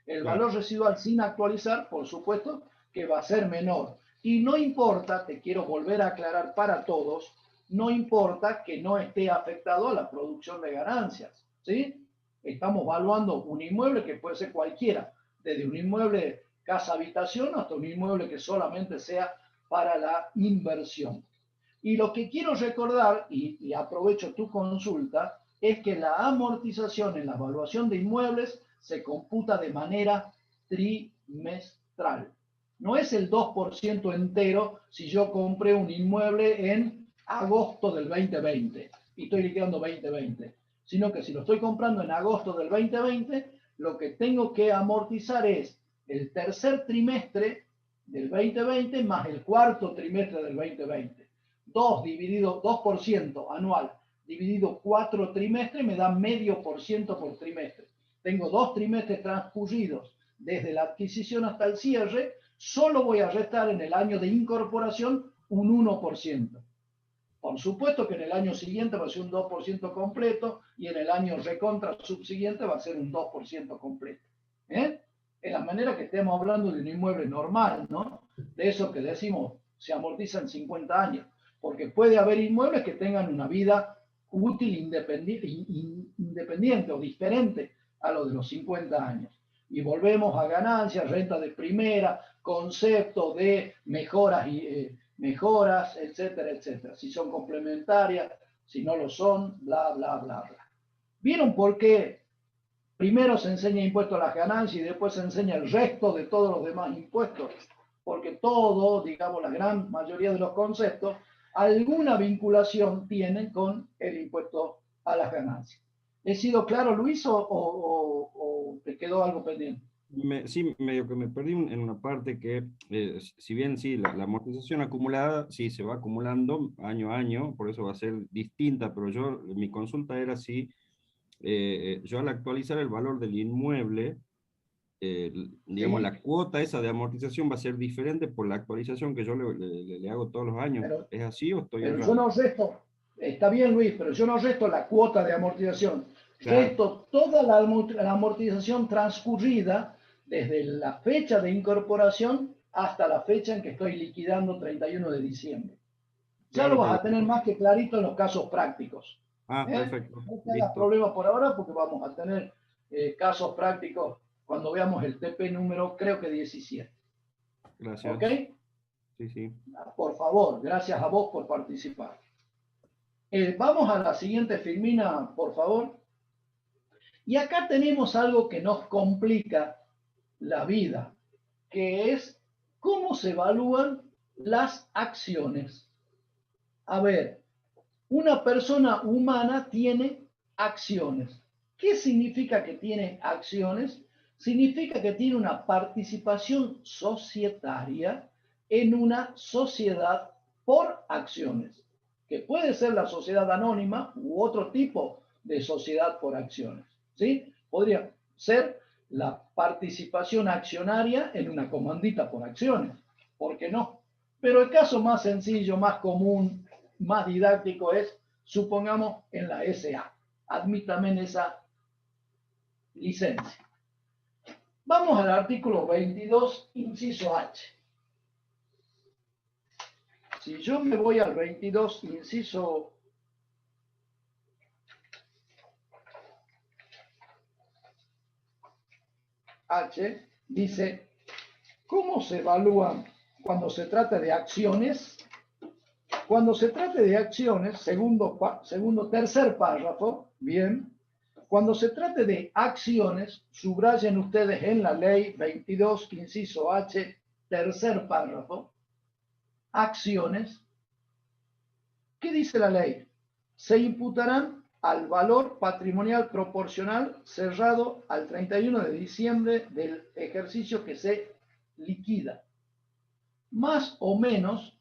el valor residual sin actualizar, por supuesto, que va a ser menor. Y no importa, te quiero volver a aclarar para todos, no importa que no esté afectado a la producción de ganancias, ¿sí? Estamos evaluando un inmueble que puede ser cualquiera, desde un inmueble casa-habitación hasta un inmueble que solamente sea para la inversión. Y lo que quiero recordar, y aprovecho tu consulta, es que la amortización en la evaluación de inmuebles se computa de manera trimestral. No es el 2% entero si yo compré un inmueble en agosto del 2020 y estoy liquidando 2020, sino que si lo estoy comprando en agosto del 2020, lo que tengo que amortizar es el tercer trimestre del 2020 más el cuarto trimestre del 2020. 2% anual dividido 4 trimestres me da 0,5% por trimestre. Tengo 2 trimestres transcurridos desde la adquisición hasta el cierre, solo voy a restar en el año de incorporación un 1%. Por supuesto que en el año siguiente va a ser un 2% completo y en el año recontra subsiguiente va a ser un 2% completo. En la manera que estemos hablando de un inmueble normal, ¿no? De eso que decimos se amortiza en 50 años. Porque puede haber inmuebles que tengan una vida útil independiente o diferente a lo de los 50 años. Y volvemos a ganancias, renta de primera, concepto de mejoras, mejoras, etcétera, etcétera. Si son complementarias, si no lo son, bla, bla, bla, bla. ¿Vieron por qué primero se enseña impuesto a las ganancias y después se enseña el resto de todos los demás impuestos? Porque todo, digamos, la gran mayoría de los conceptos, alguna vinculación tienen con el impuesto a las ganancias. ¿He sido claro, Luis, o te quedó algo pendiente? Sí, medio que me perdí en una parte que, si bien sí, la amortización acumulada, sí, se va acumulando año a año, por eso va a ser distinta, pero mi consulta era si yo al actualizar el valor del inmueble, digamos, Sí, la cuota esa de amortización va a ser diferente por la actualización que yo le hago todos los años. pero, ¿Es así o estoy pero yo errado? no resto, está bien, Luis, pero yo no resto la cuota de amortización, Claro, resto toda la amortización transcurrida desde la fecha de incorporación hasta la fecha en que estoy liquidando 31 de diciembre. Ya lo claro, vas pero... a tener más que clarito en los casos prácticos. Ah, ¿Eh? perfecto, No te hagas listo. problema por ahora porque vamos a tener casos prácticos cuando veamos el TP número, creo que 17. ¿Ok? Gracias. Sí, sí. Por favor, gracias a vos por participar. Vamos a la siguiente filmina, por favor. Y acá tenemos algo que nos complica la vida, que es cómo se evalúan las acciones. A ver, una persona humana tiene acciones. ¿Qué significa que tiene acciones? Significa que tiene una participación societaria en una sociedad por acciones, que puede ser la sociedad anónima u otro tipo de sociedad por acciones. ¿Sí? Podría ser la participación accionaria en una comandita por acciones. ¿Por qué no? Pero el caso más sencillo, más común, más didáctico es, supongamos, en la SA. Admítame en esa licencia. Vamos al artículo 22, inciso H. Si yo me voy al 22, inciso H, dice, ¿cómo se evalúan cuando se trata de acciones? Cuando se trate de acciones, tercer párrafo, bien, cuando se trate de acciones, subrayen ustedes en la ley 22, inciso H, tercer párrafo, acciones, ¿qué dice la ley? Se imputarán al valor patrimonial proporcional cerrado al 31 de diciembre del ejercicio que se liquida. Más o menos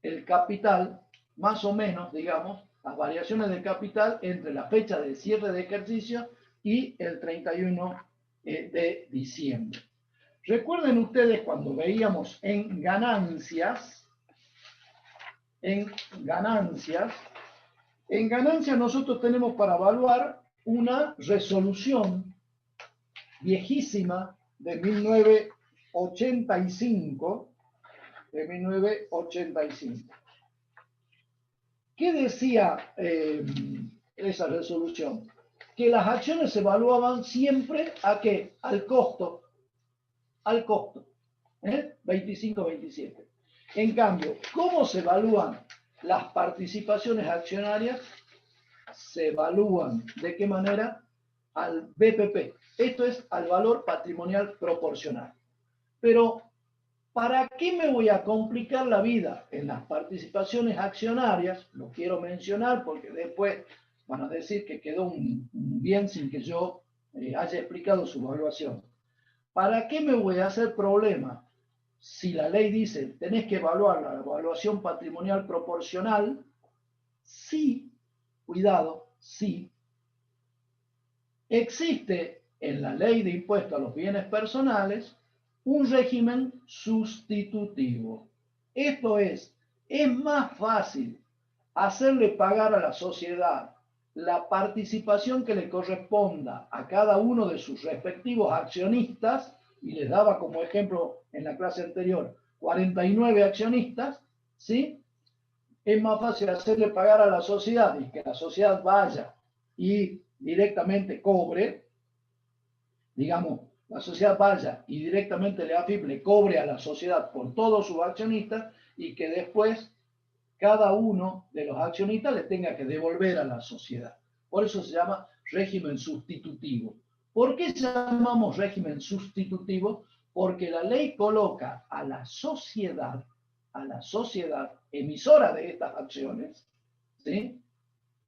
el capital, más o menos, digamos, las variaciones del capital entre la fecha de cierre de ejercicio y el 31 de diciembre. Recuerden ustedes cuando veíamos en ganancias nosotros tenemos para evaluar una resolución viejísima de 1985, ¿Qué decía esa resolución? Que las acciones se evaluaban siempre ¿a qué? Al costo. 25-27. En cambio, ¿cómo se evalúan las participaciones accionarias? Se evalúan, ¿de qué manera? Al BPP. Esto es al valor patrimonial proporcional. Pero, ¿para qué me voy a complicar la vida en las participaciones accionarias? Lo quiero mencionar porque después van a decir que quedó un bien sin que yo haya explicado su evaluación. ¿Para qué me voy a hacer problema si la ley dice tenés que evaluar la evaluación patrimonial proporcional? Sí, cuidado, sí. Existe en la ley de impuesto a los bienes personales un régimen sustitutivo. Esto es más fácil hacerle pagar a la sociedad la participación que le corresponda a cada uno de sus respectivos accionistas, y les daba como ejemplo en la clase anterior 49 accionistas, ¿sí? Es más fácil hacerle pagar a la sociedad y que la sociedad vaya y directamente cobre, digamos, la sociedad vaya y directamente la AFIP le cobre a la sociedad por todos sus accionistas y que después cada uno de los accionistas le tenga que devolver a la sociedad. Por eso se llama régimen sustitutivo. ¿Por qué llamamos régimen sustitutivo? Porque la ley coloca a la sociedad emisora de estas acciones, ¿sí?,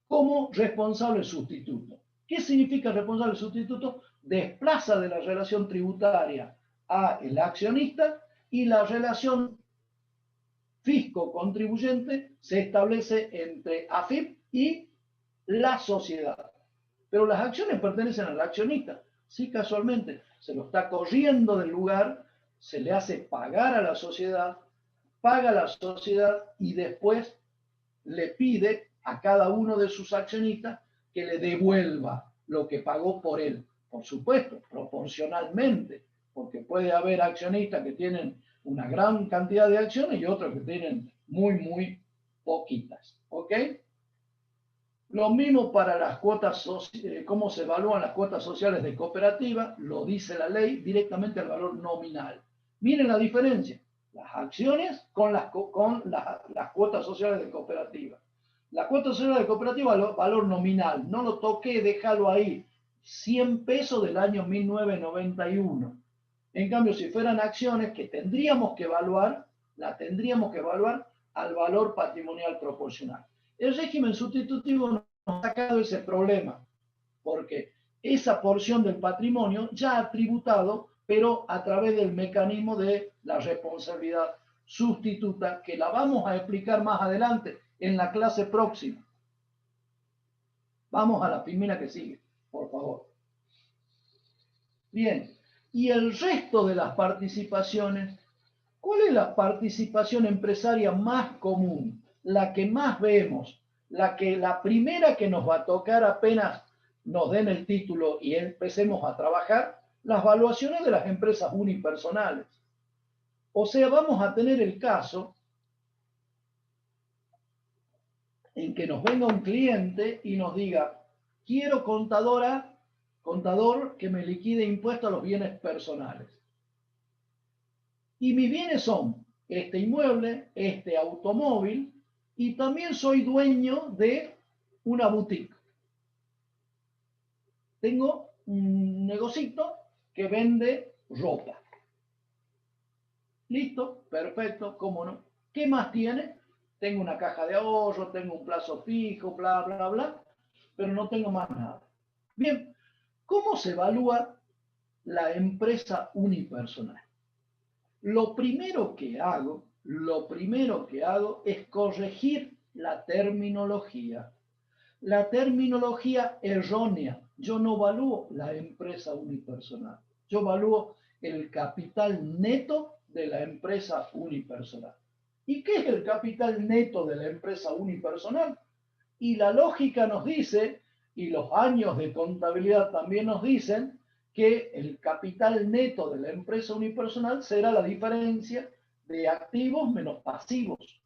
como responsable sustituto. ¿Qué significa responsable sustituto? Desplaza de la relación tributaria a el accionista y la relación fisco-contribuyente se establece entre AFIP y la sociedad. Pero las acciones pertenecen al accionista. Si casualmente se lo está corriendo del lugar, se le hace pagar a la sociedad, paga a la sociedad y después le pide a cada uno de sus accionistas que le devuelva lo que pagó por él. Por supuesto, proporcionalmente, porque puede haber accionistas que tienen una gran cantidad de acciones y otros que tienen muy poquitas. ¿Ok? Lo mismo para las cuotas, cómo se evalúan las cuotas sociales de cooperativa, lo dice la ley, directamente al valor nominal. Miren la diferencia, las acciones con las cuotas sociales de cooperativa. La cuota social de cooperativa, valor nominal, no lo toqué, déjalo ahí, 100 pesos del año 1991. En cambio, si fueran acciones que tendríamos que evaluar, la tendríamos que evaluar al valor patrimonial proporcional. El régimen sustitutivo nos ha sacado ese problema, porque esa porción del patrimonio ya ha tributado, pero a través del mecanismo de la responsabilidad sustituta, que la vamos a explicar más adelante en la clase próxima. Vamos a la filmina que sigue, por favor. Bien, y el resto de las participaciones, ¿cuál es la participación empresaria más común? La que más vemos, la primera que nos va a tocar apenas nos den el título y empecemos a trabajar, las valuaciones de las empresas unipersonales. O sea, vamos a tener el caso en que nos venga un cliente y nos diga, quiero contador que me liquide impuestos a los bienes personales. Y mis bienes son este inmueble, este automóvil, y también soy dueño de una boutique. Tengo un negocito que vende ropa. Listo, perfecto, cómo no. ¿Qué más tiene? Tengo una caja de ahorro, tengo un plazo fijo, bla, bla, bla, pero no tengo más nada. Bien, ¿cómo se evalúa la empresa unipersonal? Lo primero que hago es corregir la terminología. La terminología errónea. Yo no evalúo la empresa unipersonal. Yo evalúo el capital neto de la empresa unipersonal. ¿Y qué es el capital neto de la empresa unipersonal? Y la lógica nos dice, y los años de contabilidad también nos dicen, que el capital neto de la empresa unipersonal será la diferencia de activos menos pasivos.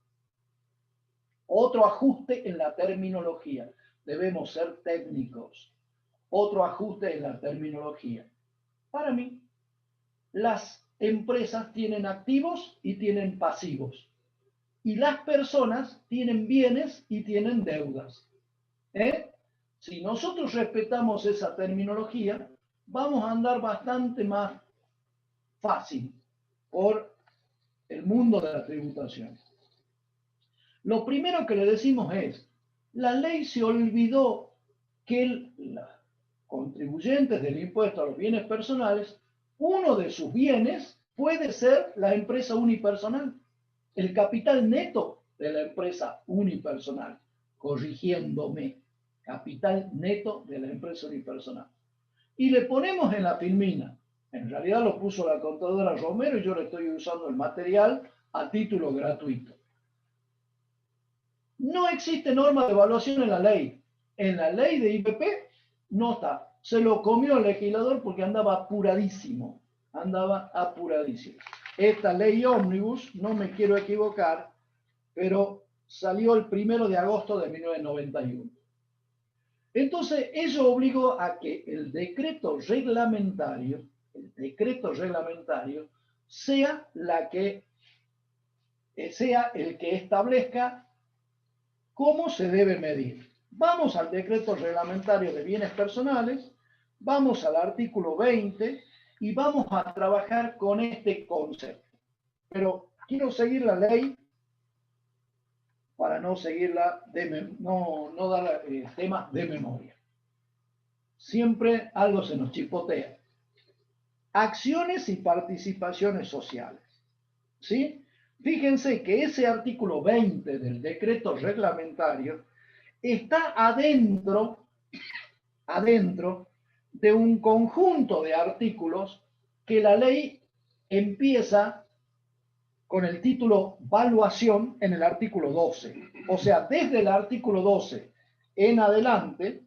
Otro ajuste en la terminología. Debemos ser técnicos. Otro ajuste en la terminología. Para mí, las empresas tienen activos y tienen pasivos. Y las personas tienen bienes y tienen deudas. Si nosotros respetamos esa terminología, vamos a andar bastante más fácil por el mundo de la tributación. Lo primero que le decimos es, la ley se olvidó que los contribuyentes del impuesto a los bienes personales, uno de sus bienes puede ser la empresa unipersonal, el capital neto de la empresa unipersonal, corrigiéndome, capital neto de la empresa unipersonal. Y le ponemos en la filmina. En realidad lo puso la contadora Romero y yo le estoy usando el material a título gratuito. No existe norma de evaluación en la ley. En la ley de IPP no está. Se lo comió el legislador porque andaba apuradísimo. Esta ley ómnibus, no me quiero equivocar, pero salió el 1 de agosto de 1991. Entonces, eso obligó a que el decreto reglamentario el decreto reglamentario sea sea el que establezca cómo se debe medir. Vamos al decreto reglamentario de bienes personales, vamos al artículo 20 y vamos a trabajar con este concepto. Pero quiero seguir la ley para no seguirla, no dar temas de memoria. Siempre algo se nos chipotea. Acciones y participaciones sociales. ¿Sí? Fíjense que ese artículo 20 del decreto reglamentario está adentro de un conjunto de artículos que la ley empieza con el título valuación en el artículo 12. O sea, desde el artículo 12 en adelante,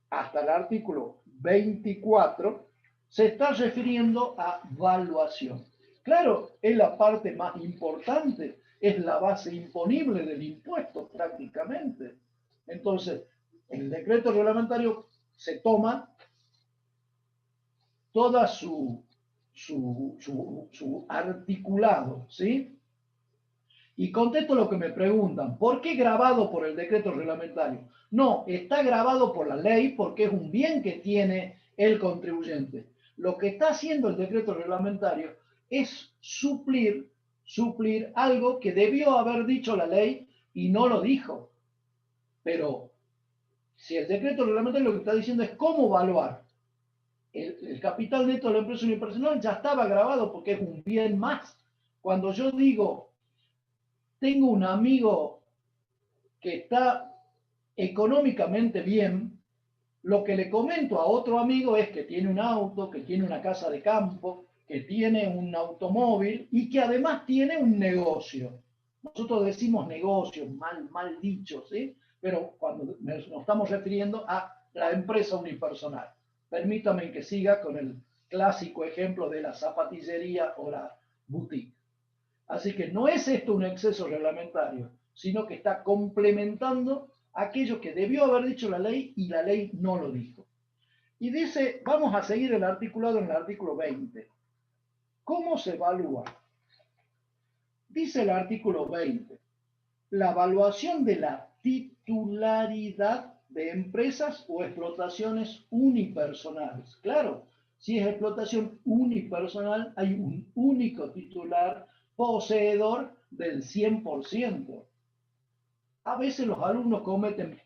hasta el artículo 24, se está refiriendo a valuación. Claro, es la parte más importante, es la base imponible del impuesto prácticamente. Entonces, el decreto reglamentario se toma toda su articulado, ¿sí? Y contesto lo que me preguntan, ¿por qué grabado por el decreto reglamentario? No, está grabado por la ley porque es un bien que tiene el contribuyente. Lo que está haciendo el decreto reglamentario es suplir algo que debió haber dicho la ley y no lo dijo. Pero si el decreto reglamentario lo que está diciendo es cómo evaluar el capital neto de la empresa unipersonal, ya estaba grabado porque es un bien más. Cuando yo digo, tengo un amigo que está económicamente bien, lo que le comento a otro amigo es que tiene un auto, que tiene una casa de campo, que tiene un automóvil y que además tiene un negocio. Nosotros decimos negocio, mal dicho, ¿sí? Pero cuando nos estamos refiriendo a la empresa unipersonal. Permítame que siga con el clásico ejemplo de la zapatillería o la boutique. Así que no es esto un exceso reglamentario, sino que está complementando aquello que debió haber dicho la ley y la ley no lo dijo. Y dice, vamos a seguir el articulado en el artículo 20. ¿Cómo se evalúa? Dice el artículo 20, la evaluación de la titularidad de empresas o explotaciones unipersonales. Claro, si es explotación unipersonal, hay un único titular poseedor del 100%. A veces los alumnos cometen,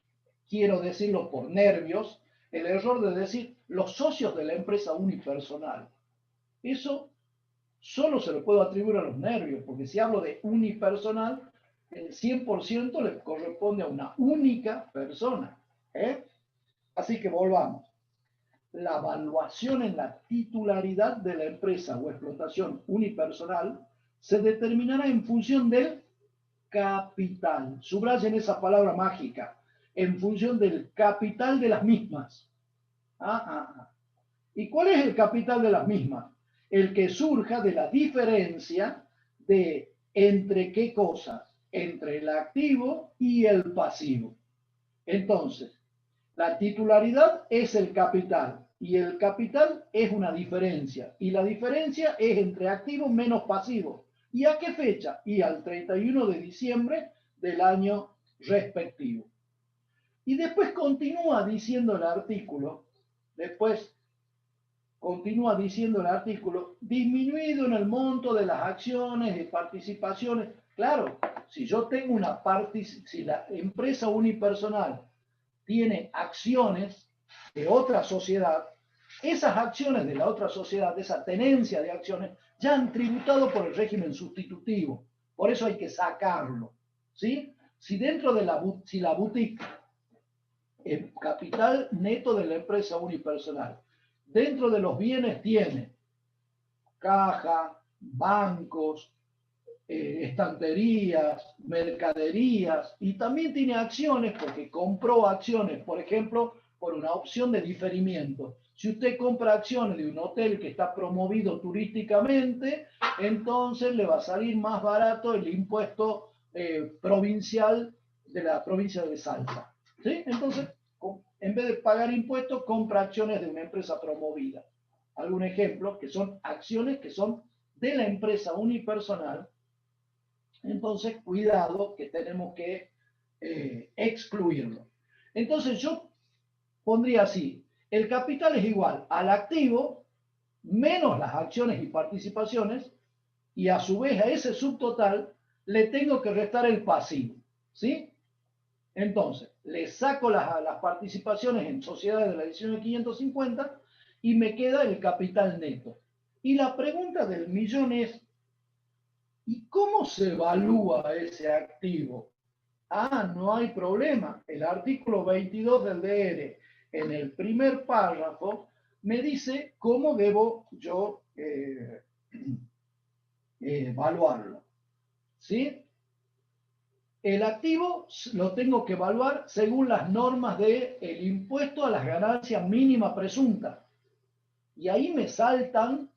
quiero decirlo por nervios, el error de decir los socios de la empresa unipersonal. Eso solo se lo puedo atribuir a los nervios, porque si hablo de unipersonal, el 100% le corresponde a una única persona. Así que volvamos. La evaluación en la titularidad de la empresa o explotación unipersonal se determinará en función del capital. Subrayen esa palabra mágica. En función del capital de las mismas. ¿Y cuál es el capital de las mismas? El que surja de la diferencia de entre qué cosas, entre el activo y el pasivo. Entonces, la titularidad es el capital y el capital es una diferencia y la diferencia es entre activo menos pasivo. ¿Y a qué fecha? Y al 31 de diciembre del año respectivo. Y después continúa diciendo el artículo, disminuido en el monto de las acciones y participaciones. Claro, si yo tengo si la empresa unipersonal tiene acciones de otra sociedad, esas acciones de la otra sociedad, esa tenencia de acciones, ya han tributado por el régimen sustitutivo. Por eso hay que sacarlo. ¿Sí? Si dentro de la boutique, el capital neto de la empresa unipersonal, dentro de los bienes tiene caja, bancos, estanterías, mercaderías, y también tiene acciones porque compró acciones, por ejemplo, por una opción de diferimiento. Si usted compra acciones de un hotel que está promovido turísticamente, entonces le va a salir más barato el impuesto provincial de la provincia de Salta. ¿Sí? Entonces, en vez de pagar impuestos, compra acciones de una empresa promovida. algún ejemplo, que son acciones que son de la empresa unipersonal. Entonces, cuidado que tenemos que excluirlo. Entonces, yo pondría así, el capital es igual al activo menos las acciones y participaciones, y a su vez a ese subtotal le tengo que restar el pasivo, ¿sí? Entonces, le saco las participaciones en sociedades de la edición de 550 y me queda el capital neto. Y la pregunta del millón es, ¿y cómo se evalúa ese activo? Ah, no hay problema. El artículo 22 del DR, en el primer párrafo, me dice cómo debo yo evaluarlo. ¿Sí? El activo lo tengo que evaluar según las normas del impuesto a las ganancias mínima presunta. Y ahí me saltan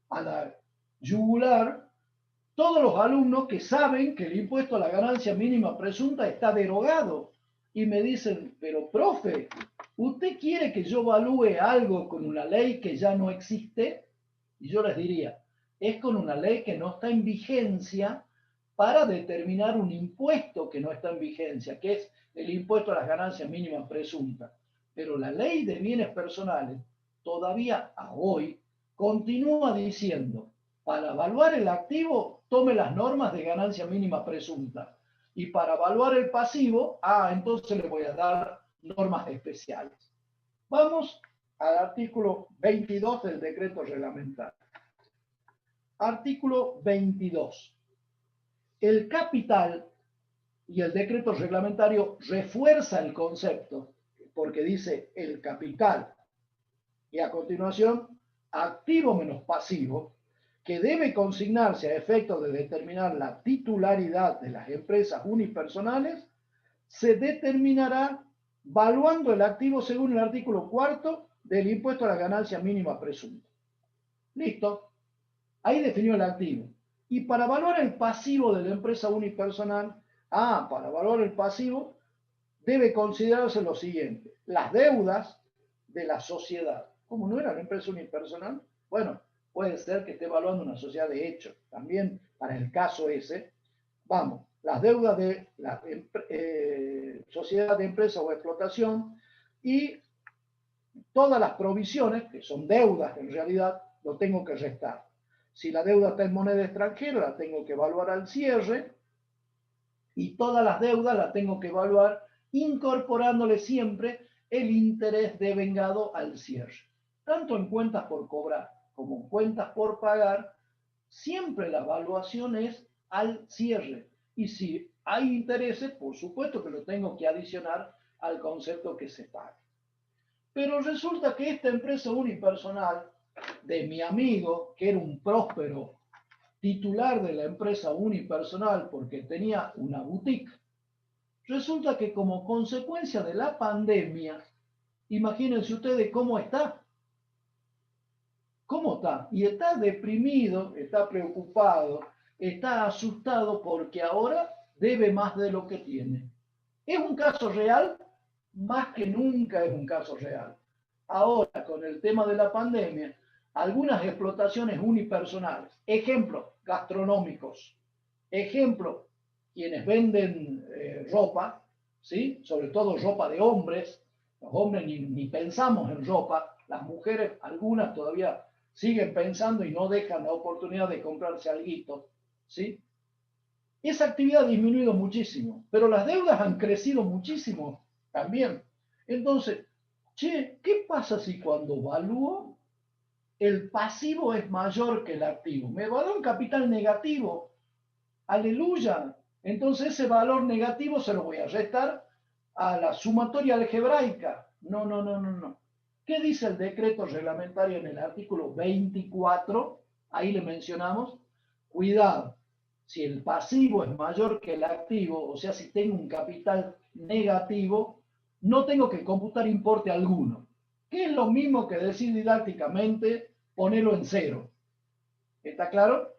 a la yugular todos los alumnos que saben que el impuesto a la ganancia mínima presunta está derogado. Y me dicen, pero profe, ¿usted quiere que yo evalúe algo con una ley que ya no existe? Y yo les diría, es con una ley que no está en vigencia para determinar un impuesto que no está en vigencia, que es el impuesto a las ganancias mínimas presuntas. Pero la ley de bienes personales todavía a hoy continúa diciendo, para evaluar el activo, tome las normas de ganancia mínima presunta. Y para evaluar el pasivo, entonces le voy a dar normas especiales. Vamos al artículo 22 del decreto reglamentario. Artículo 22. El capital, y el decreto reglamentario refuerza el concepto, porque dice el capital, y a continuación, activo menos pasivo, que debe consignarse a efectos de determinar la titularidad de las empresas unipersonales, se determinará valuando el activo según el artículo 4 del impuesto a la ganancia mínima presunta. Listo. Ahí definió el activo. Y para evaluar el pasivo de la empresa unipersonal, para evaluar el pasivo, debe considerarse lo siguiente: las deudas de la sociedad. Como no era la empresa unipersonal, bueno, puede ser que esté evaluando una sociedad de hecho. También para el caso ese, las deudas de la sociedad de empresa o explotación y todas las provisiones, que son deudas en realidad, lo tengo que restar. Si la deuda está en moneda extranjera, la tengo que evaluar al cierre, y todas las deudas las tengo que evaluar incorporándole siempre el interés devengado al cierre. Tanto en cuentas por cobrar como en cuentas por pagar, siempre la evaluación es al cierre. Y si hay intereses, por supuesto que lo tengo que adicionar al concepto que se pague. Pero resulta que esta empresa unipersonal de mi amigo, que era un próspero titular de la empresa unipersonal porque tenía una boutique, resulta que como consecuencia de la pandemia, imagínense ustedes cómo está. ¿Cómo está? Y está deprimido, está preocupado, está asustado porque ahora debe más de lo que tiene. ¿Es un caso real? Más que nunca es un caso real. Ahora, con el tema de la pandemia, algunas explotaciones unipersonales, ejemplo, gastronómicos, ejemplo, quienes venden ropa, ¿sí? Sobre todo ropa de hombres, los hombres ni pensamos en ropa, las mujeres, algunas todavía siguen pensando y no dejan la oportunidad de comprarse alguito, ¿sí? Esa actividad ha disminuido muchísimo, pero las deudas han crecido muchísimo también. Entonces, ¿qué pasa si cuando evalúo el pasivo es mayor que el activo? Me va a dar un capital negativo. Aleluya. Entonces ese valor negativo se lo voy a restar a la sumatoria algebraica. No. ¿Qué dice el decreto reglamentario en el artículo 24? Ahí le mencionamos. Cuidado. Si el pasivo es mayor que el activo, o sea, si tengo un capital negativo, no tengo que computar importe alguno. Que es lo mismo que decir didácticamente, ponerlo en cero. ¿Está claro?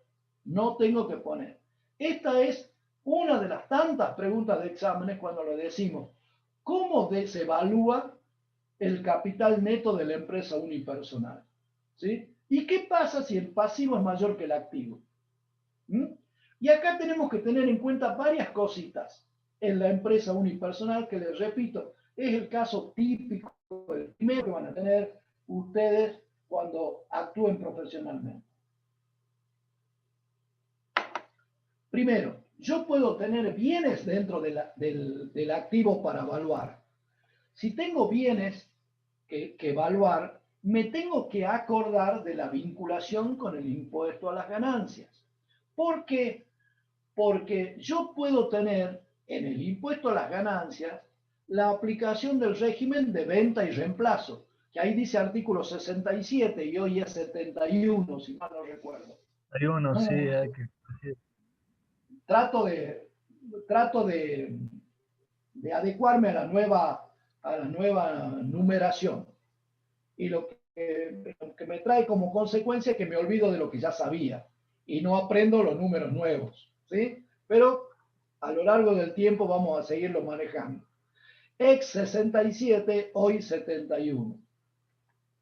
No tengo que poner. Esta es una de las tantas preguntas de exámenes cuando le decimos, ¿cómo se evalúa el capital neto de la empresa unipersonal? ¿Sí? ¿Y qué pasa si el pasivo es mayor que el activo? ¿Mm? Y acá tenemos que tener en cuenta varias cositas en la empresa unipersonal, que les repito, es el caso típico, el primero que van a tener ustedes cuando actúen profesionalmente. Primero, yo puedo tener bienes dentro del activo para evaluar. Si tengo bienes que evaluar, me tengo que acordar de la vinculación con el impuesto a las ganancias. ¿Por qué? Porque yo puedo tener en el impuesto a las ganancias la aplicación del régimen de venta y reemplazo, que ahí dice artículo 67 y hoy es 71, si mal no recuerdo. Hay uno, sí, hay que... Trato de adecuarme a la nueva numeración. Y lo que me trae como consecuencia es que me olvido de lo que ya sabía y no aprendo los números nuevos, ¿sí? Pero a lo largo del tiempo vamos a seguirlo manejando. Ex 67, hoy 71.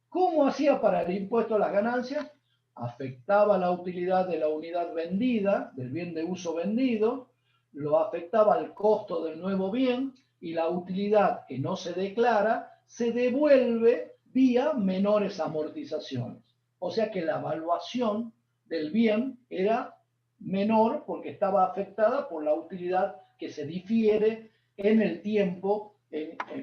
¿Cómo hacía para el impuesto a las ganancias? Afectaba la utilidad de la unidad vendida, del bien de uso vendido, lo afectaba al costo del nuevo bien y la utilidad que no se declara se devuelve vía menores amortizaciones. O sea que la evaluación del bien era menor porque estaba afectada por la utilidad que se difiere en el tiempo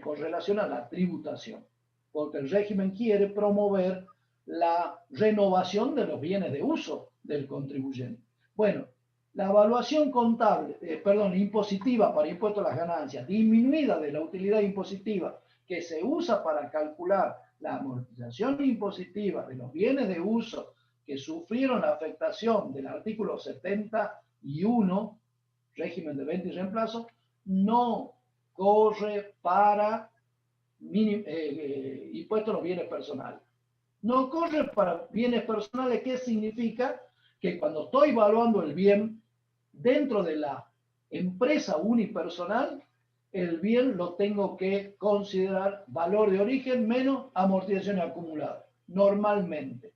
con relación a la tributación, porque el régimen quiere promover la renovación de los bienes de uso del contribuyente. Bueno, la evaluación contable, impositiva para impuesto a las ganancias, disminuida de la utilidad impositiva que se usa para calcular la amortización impositiva de los bienes de uso que sufrieron la afectación del artículo 71, régimen de venta y reemplazo, no corre para impuesto a los bienes personales. No corre para bienes personales, ¿qué significa? Que cuando estoy evaluando el bien dentro de la empresa unipersonal, el bien lo tengo que considerar valor de origen menos amortizaciones acumuladas, normalmente.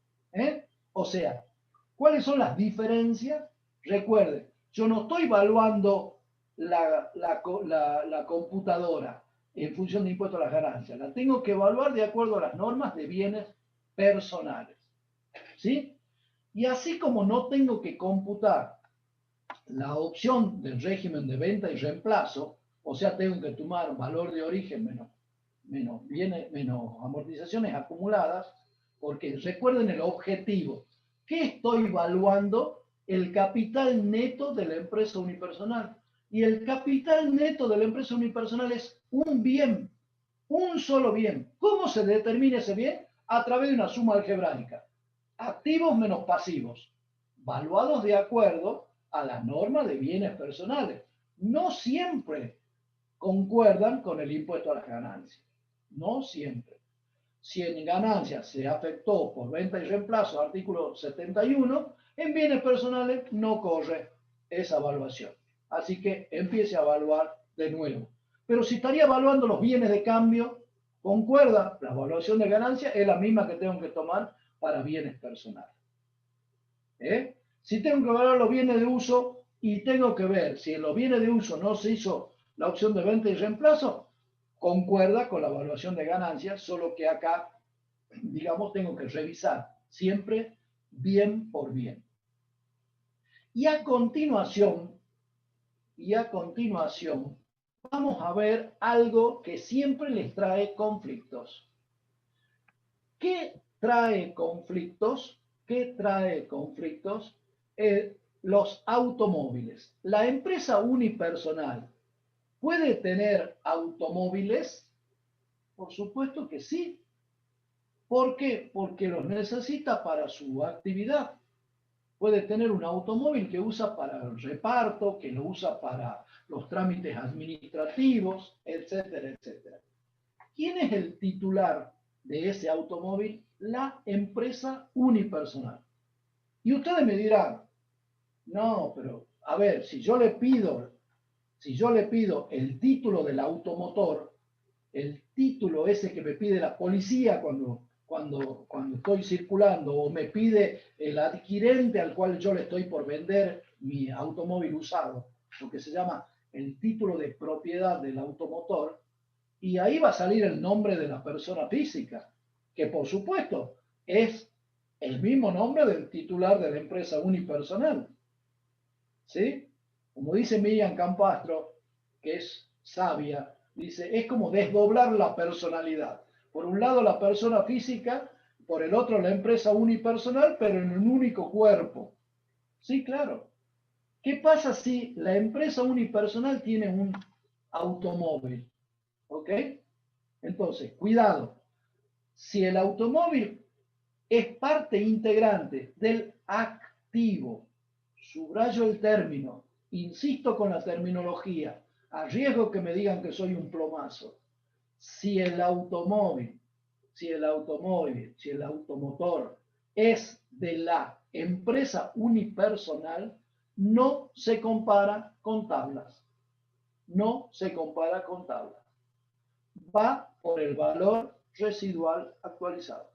O sea, ¿cuáles son las diferencias? Recuerden, yo no estoy evaluando la computadora en función de impuesto a las ganancias, la tengo que evaluar de acuerdo a las normas de bienes personales. ¿Sí? Y así como no tengo que computar la opción del régimen de venta y reemplazo, o sea, tengo que tomar valor de origen menos amortizaciones acumuladas, porque recuerden el objetivo. ¿Qué estoy evaluando? El capital neto de la empresa unipersonal. Y el capital neto de la empresa unipersonal es un bien, un solo bien. ¿Cómo se determina ese bien? A través de una suma algebraica. Activos menos pasivos, valuados de acuerdo a la norma de bienes personales. No siempre concuerdan con el impuesto a las ganancias. No siempre. Si en ganancias se afectó por venta y reemplazo, artículo 71, en bienes personales no corre esa evaluación. Así que empiece a evaluar de nuevo. Pero si estaría evaluando los bienes de cambio, concuerda, la evaluación de ganancias es la misma que tengo que tomar para bienes personales. Si tengo que evaluar los bienes de uso y tengo que ver si en los bienes de uso no se hizo la opción de venta y reemplazo, concuerda con la evaluación de ganancias, solo que acá, digamos, tengo que revisar siempre bien por bien. Y a continuación, vamos a ver algo que siempre les trae conflictos. ¿Qué trae conflictos? ¿Qué trae conflictos? Los automóviles. La empresa unipersonal ¿puede tener automóviles? Por supuesto que sí. ¿Por qué? Porque los necesita para su actividad. Puede tener un automóvil que usa para el reparto, que lo usa para los trámites administrativos, etcétera, etcétera. ¿Quién es el titular de ese automóvil? La empresa unipersonal. Y ustedes me dirán, no, pero a ver, si yo le pido el título del automotor, el título ese que me pide la policía cuando cuando estoy circulando o me pide el adquirente al cual yo le estoy por vender mi automóvil usado, lo que se llama el título de propiedad del automotor, y ahí va a salir el nombre de la persona física, que por supuesto es el mismo nombre del titular de la empresa unipersonal. ¿Sí? Como dice Miriam Campastro, que es sabia, dice, es como desdoblar la personalidad. Por un lado la persona física, por el otro la empresa unipersonal, pero en un único cuerpo. Sí, claro. ¿Qué pasa si la empresa unipersonal tiene un automóvil? ¿Ok? Entonces, cuidado. Si el automóvil es parte integrante del activo, subrayo el término, insisto con la terminología, a riesgo que me digan que soy un plomazo. Si el automóvil, si el automotor es de la empresa unipersonal, no se compara con tablas. No se compara con tablas. Va por el valor residual actualizado.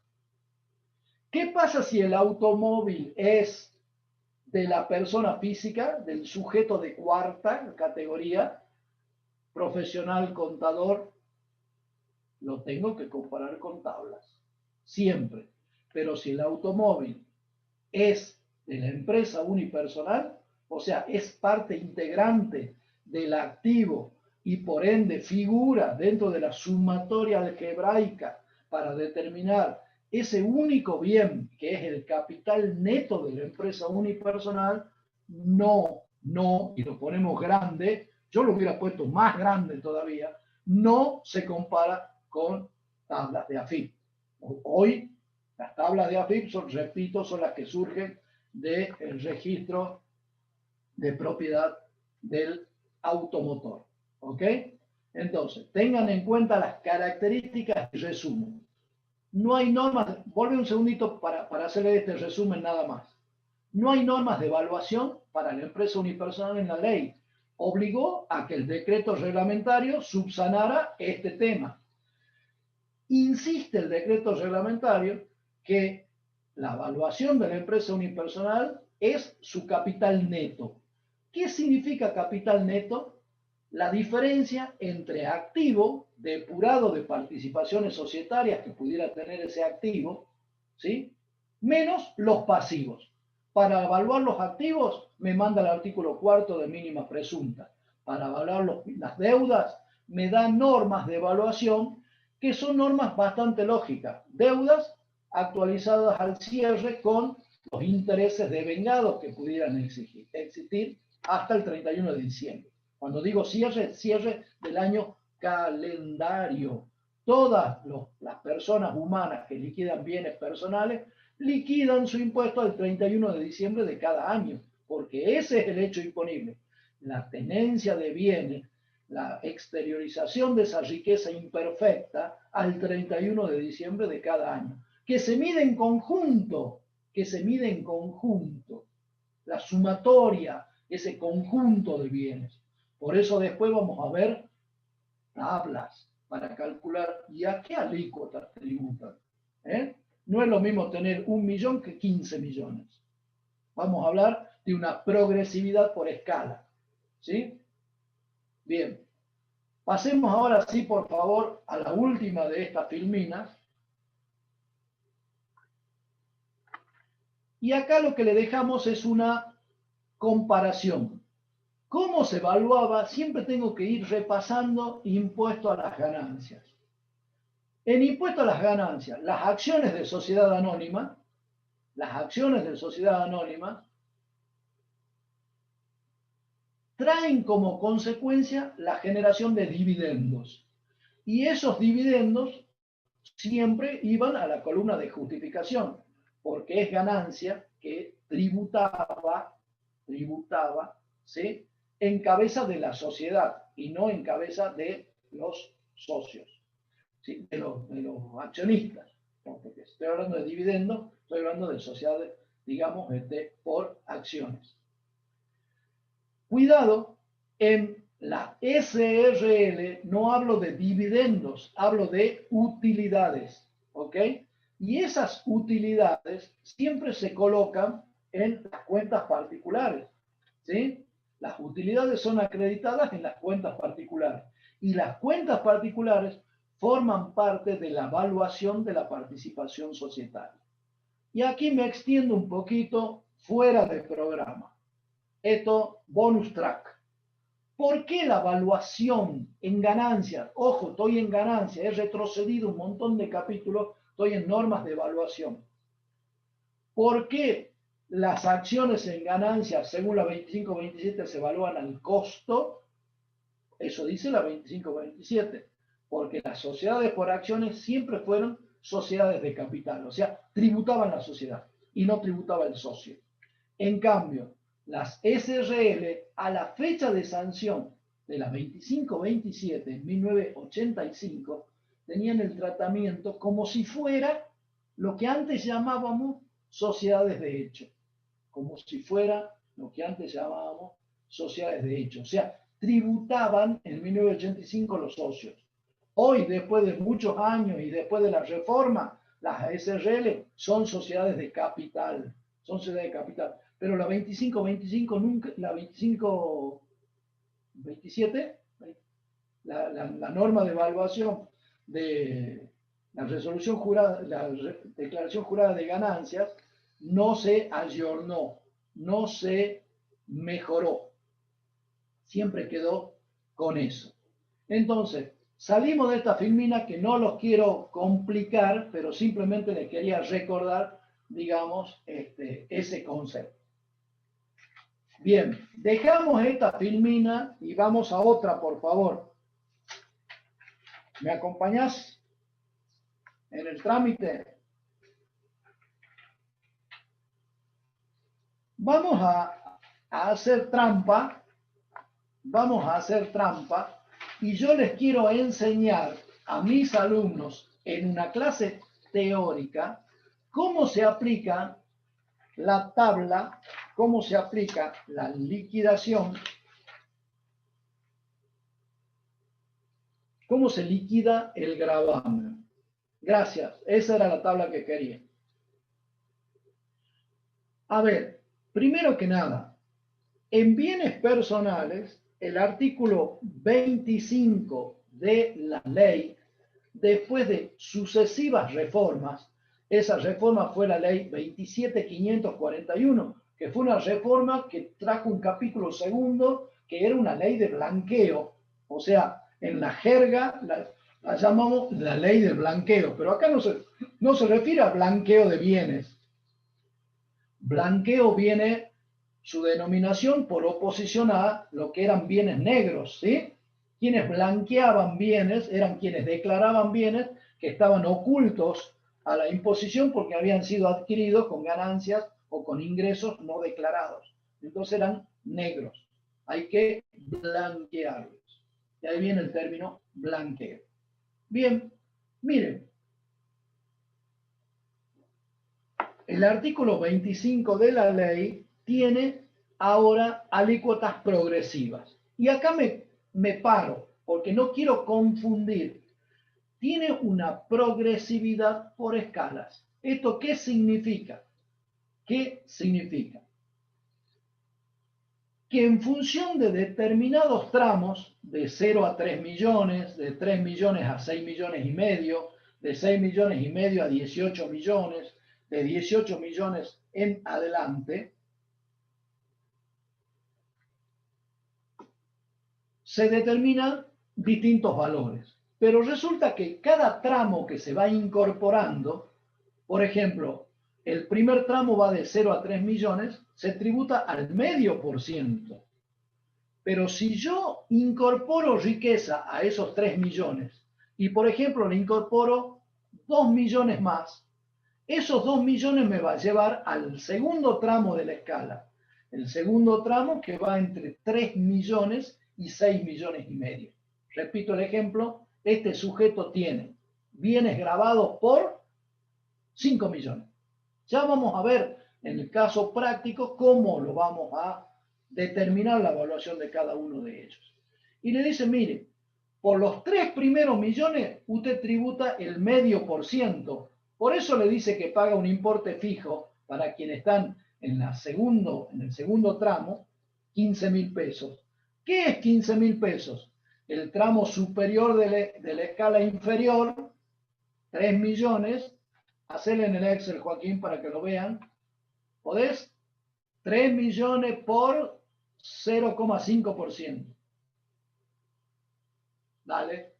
¿Qué pasa si el automóvil es de la persona física, del sujeto de cuarta categoría, profesional, contador? Lo tengo que comparar con tablas, siempre. Pero si el automóvil es de la empresa unipersonal, o sea, es parte integrante del activo y por ende figura dentro de la sumatoria algebraica para determinar ese único bien que es el capital neto de la empresa unipersonal, no, y lo ponemos grande, yo lo hubiera puesto más grande todavía, no se compara con tablas de AFIP. Hoy las tablas de AFIP son las que surgen del registro de propiedad del automotor. ¿Ok? Entonces, tengan en cuenta las características y resumen. No hay normas, vuelve un segundito para hacerle este resumen nada más. No hay normas de evaluación para la empresa unipersonal en la ley. Obligó a que el decreto reglamentario subsanara este tema. Insiste el decreto reglamentario que la evaluación de la empresa unipersonal es su capital neto. ¿Qué significa capital neto? La diferencia entre activo depurado de participaciones societarias que pudiera tener ese activo, ¿sí?, menos los pasivos. Para evaluar los activos me manda el artículo 4 de mínima presunta. Para evaluar las deudas me da normas de evaluación que son normas bastante lógicas. Deudas actualizadas al cierre con los intereses devengados que pudieran existir hasta el 31 de diciembre. Cuando digo cierre, cierre del año calendario. Todas las personas humanas que liquidan bienes personales liquidan su impuesto al 31 de diciembre de cada año, porque ese es el hecho imponible. La tenencia de bienes, la exteriorización de esa riqueza imperfecta al 31 de diciembre de cada año, que se mide en conjunto, la sumatoria, ese conjunto de bienes. Por eso después vamos a ver tablas para calcular y a qué alícuotas tributan. No es lo mismo tener 1 millón que 15 millones. Vamos a hablar de una progresividad por escala. ¿Sí? Bien. Pasemos ahora sí, por favor, a la última de estas filminas. Y acá lo que le dejamos es una comparación. ¿Cómo se evaluaba? Siempre tengo que ir repasando impuesto a las ganancias. En impuesto a las ganancias, las acciones de sociedad anónima traen como consecuencia la generación de dividendos. Y esos dividendos siempre iban a la columna de justificación, porque es ganancia que tributaba, ¿sí?, en cabeza de la sociedad y no en cabeza de los socios, ¿sí?, de los accionistas. Porque estoy hablando de dividendos, estoy hablando de sociedades, digamos, por acciones. Cuidado, en la SRL no hablo de dividendos, hablo de utilidades, ¿ok? Y esas utilidades siempre se colocan en las cuentas particulares, ¿sí? Las utilidades son acreditadas en las cuentas particulares. Y las cuentas particulares forman parte de la evaluación de la participación societaria. Y aquí me extiendo un poquito fuera del programa. Esto, bonus track. ¿Por qué la evaluación en ganancias? Ojo, estoy en ganancias, he retrocedido un montón de capítulos, estoy en normas de evaluación. ¿Por qué las acciones en ganancias, según la 25-27, se evalúan al costo? Eso dice la 25-27, porque las sociedades por acciones siempre fueron sociedades de capital, o sea, tributaban la sociedad y no tributaba el socio. En cambio, las SRL, a la fecha de sanción de la 25-27, en 1985, tenían el tratamiento como si fuera lo que antes llamábamos sociedades de hecho, como si fuera lo que antes llamábamos sociedades de hecho. O sea, tributaban en 1985 los socios. Hoy, después de muchos años y después de la reforma, las SRL son sociedades de capital, son sociedades de capital. Pero la 25-25 nunca, la 25-27, la norma de evaluación de la resolución jurada, la declaración jurada de ganancias, no se ayornó, no se mejoró. Siempre quedó con eso. Entonces, salimos de esta filmina que no los quiero complicar, pero simplemente les quería recordar, digamos, ese concepto. Bien, dejamos esta filmina y vamos a otra, por favor. ¿Me acompañás en el trámite? Vamos a hacer trampa. Vamos a hacer trampa y yo les quiero enseñar a mis alumnos en una clase teórica cómo se aplica la tabla, cómo se aplica la liquidación, cómo se liquida el gravamen. Gracias, esa era la tabla que quería. A ver, primero que nada, en bienes personales, el artículo 25 de la ley, después de sucesivas reformas, esa reforma fue la ley 27.541, que fue una reforma que trajo un capítulo segundo, que era una ley de blanqueo. O sea, en la jerga la llamamos la ley de blanqueo, pero acá no se refiere a blanqueo de bienes. Blanqueo viene su denominación por oposición a lo que eran bienes negros, ¿sí? Quienes blanqueaban bienes eran quienes declaraban bienes que estaban ocultos a la imposición porque habían sido adquiridos con ganancias o con ingresos no declarados. Entonces eran negros. Hay que blanquearlos. Y ahí viene el término blanqueo. Bien, miren. El artículo 25 de la ley tiene ahora alícuotas progresivas. Y acá me paro, porque no quiero confundir. Tiene una progresividad por escalas. ¿Esto qué significa? ¿Qué significa? Que en función de determinados tramos, de 0 a 3 millones, de 3 millones a 6 millones y medio, de 6 millones y medio a 18 millones, de 18 millones en adelante, se determinan distintos valores. Pero resulta que cada tramo que se va incorporando, por ejemplo, el primer tramo va de 0 a 3 millones, se tributa al 0,5%. Pero si yo incorporo riqueza a esos 3 millones y, por ejemplo, le incorporo 2 millones más, esos 2 millones me va a llevar al segundo tramo de la escala. El segundo tramo que va entre 3 millones y 6 millones y medio. Repito el ejemplo, este sujeto tiene bienes grabados por 5 millones. Ya vamos a ver en el caso práctico cómo lo vamos a determinar la evaluación de cada uno de ellos. Y le dice, mire, por los 3 primeros millones usted tributa el 0,5%, Por eso le dice que paga un importe fijo para quienes están en el segundo tramo, 15.000 pesos. ¿Qué es 15.000 pesos? El tramo superior de la escala inferior, 3 millones. Hacele en el Excel, Joaquín, para que lo vean. ¿Podés? 3 millones por 0,5%. Dale.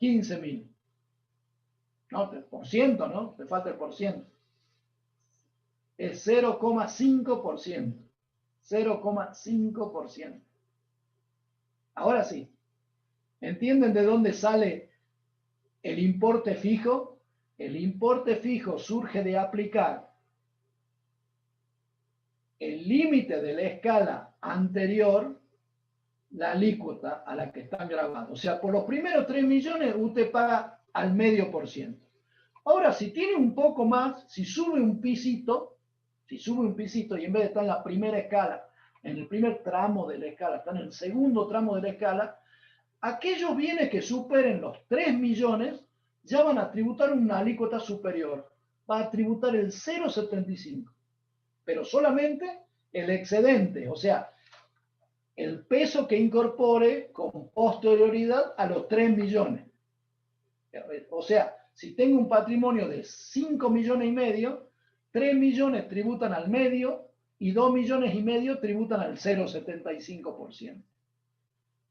15.000. No, por ciento, ¿no? Te falta el por ciento. Es 0,5%. 0,5%. Ahora sí. ¿Entienden de dónde sale el importe fijo? El importe fijo surge de aplicar el límite de la escala anterior, la alícuota a la que están grabados. O sea, por los primeros 3 millones usted paga al 0,5%. Ahora, si tiene un poco más, si sube un pisito y en vez de estar en la primera escala, en el primer tramo de la escala, está en el segundo tramo de la escala, aquellos bienes que superen los 3 millones ya van a tributar una alícuota superior. Va a tributar el 0,75. Pero solamente el excedente, o sea, el peso que incorpore con posterioridad a los 3 millones. O sea, si tengo un patrimonio de 5 millones y medio, 3 millones tributan al medio y 2 millones y medio tributan al 0,75%.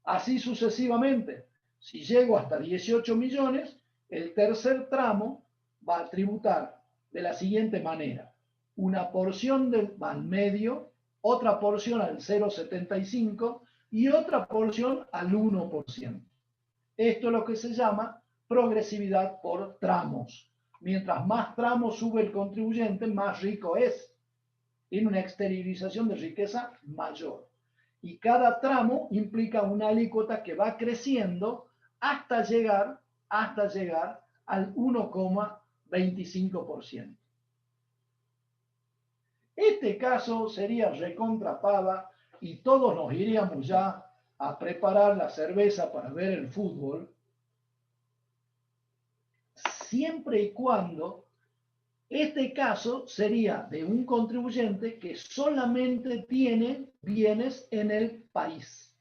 Así sucesivamente. Si llego hasta 18 millones, el tercer tramo va a tributar de la siguiente manera. Una porción al medio, otra porción al 0,75 y otra porción al 1%. Esto es lo que se llama progresividad por tramos. Mientras más tramos sube el contribuyente, más rico es. Tiene una exteriorización de riqueza mayor. Y cada tramo implica una alícuota que va creciendo hasta llegar al 1,25%. Este caso sería recontrapava y todos nos iríamos ya a preparar la cerveza para ver el fútbol, siempre y cuando este caso sería de un contribuyente que solamente tiene bienes en el país.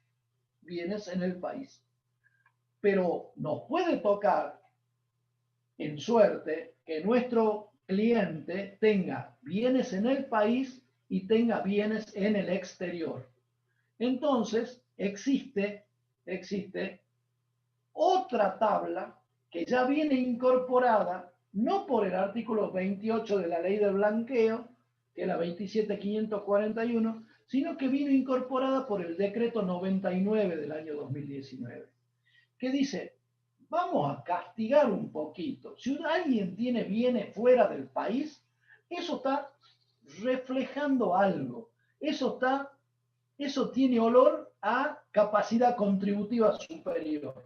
Bienes en el país. Pero nos puede tocar, en suerte, que nuestro cliente tenga bienes en el país y tenga bienes en el exterior. Entonces, existe otra tabla que ya viene incorporada, no por el artículo 28 de la ley de blanqueo, que es la 27.541, sino que vino incorporada por el decreto 99 del año 2019, que dice, vamos a castigar un poquito. Si alguien tiene bienes fuera del país, eso está reflejando algo. Eso tiene olor a capacidad contributiva superior,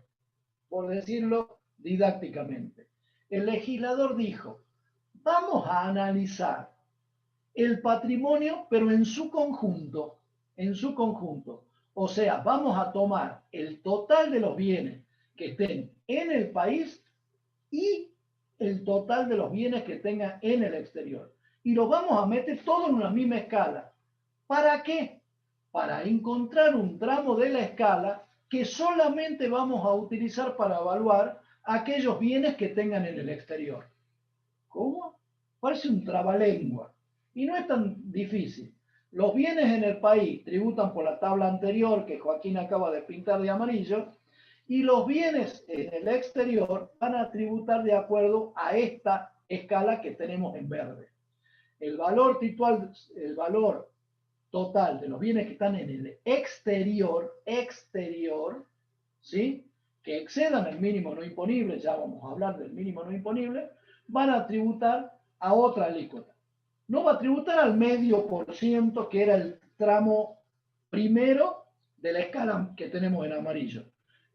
por decirlo didácticamente. El legislador dijo, vamos a analizar el patrimonio, pero en su conjunto. O sea, vamos a tomar el total de los bienes que estén en el país y el total de los bienes que tengan en el exterior. Y los vamos a meter todo en una misma escala. ¿Para qué? Para encontrar un tramo de la escala que solamente vamos a utilizar para evaluar aquellos bienes que tengan en el exterior. ¿Cómo? Parece un trabalengua. Y no es tan difícil. Los bienes en el país tributan por la tabla anterior que Joaquín acaba de pintar de amarillo, y los bienes en el exterior van a tributar de acuerdo a esta escala que tenemos en verde. El valor total de los bienes que están en el exterior, ¿sí?, que excedan el mínimo no imponible, ya vamos a hablar del mínimo no imponible, van a tributar a otra alícuota. No va a tributar al 0,5%, que era el tramo primero de la escala que tenemos en amarillo.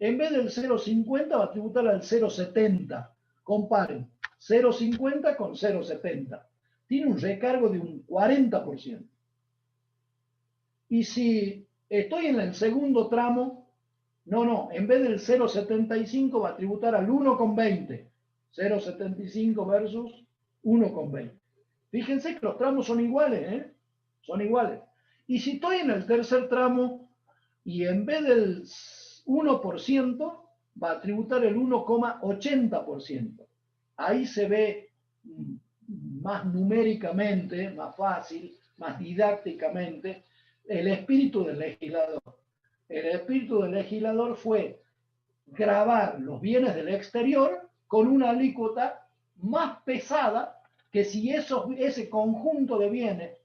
En vez del 0,50 va a tributar al 0,70. Comparen, 0,50 con 0,70. Tiene un recargo de un 40%. Y si estoy en el segundo tramo, en vez del 0,75 va a tributar al 1,20. 0,75 versus 1,20. Fíjense que los tramos son iguales, ¿eh? Son iguales. Y si estoy en el tercer tramo y en vez del 1%, va a tributar el 1,80%. Ahí se ve más numéricamente, más fácil, más didácticamente, el espíritu del legislador. El espíritu del legislador fue gravar los bienes del exterior con una alícuota más pesada que si ese conjunto de bienes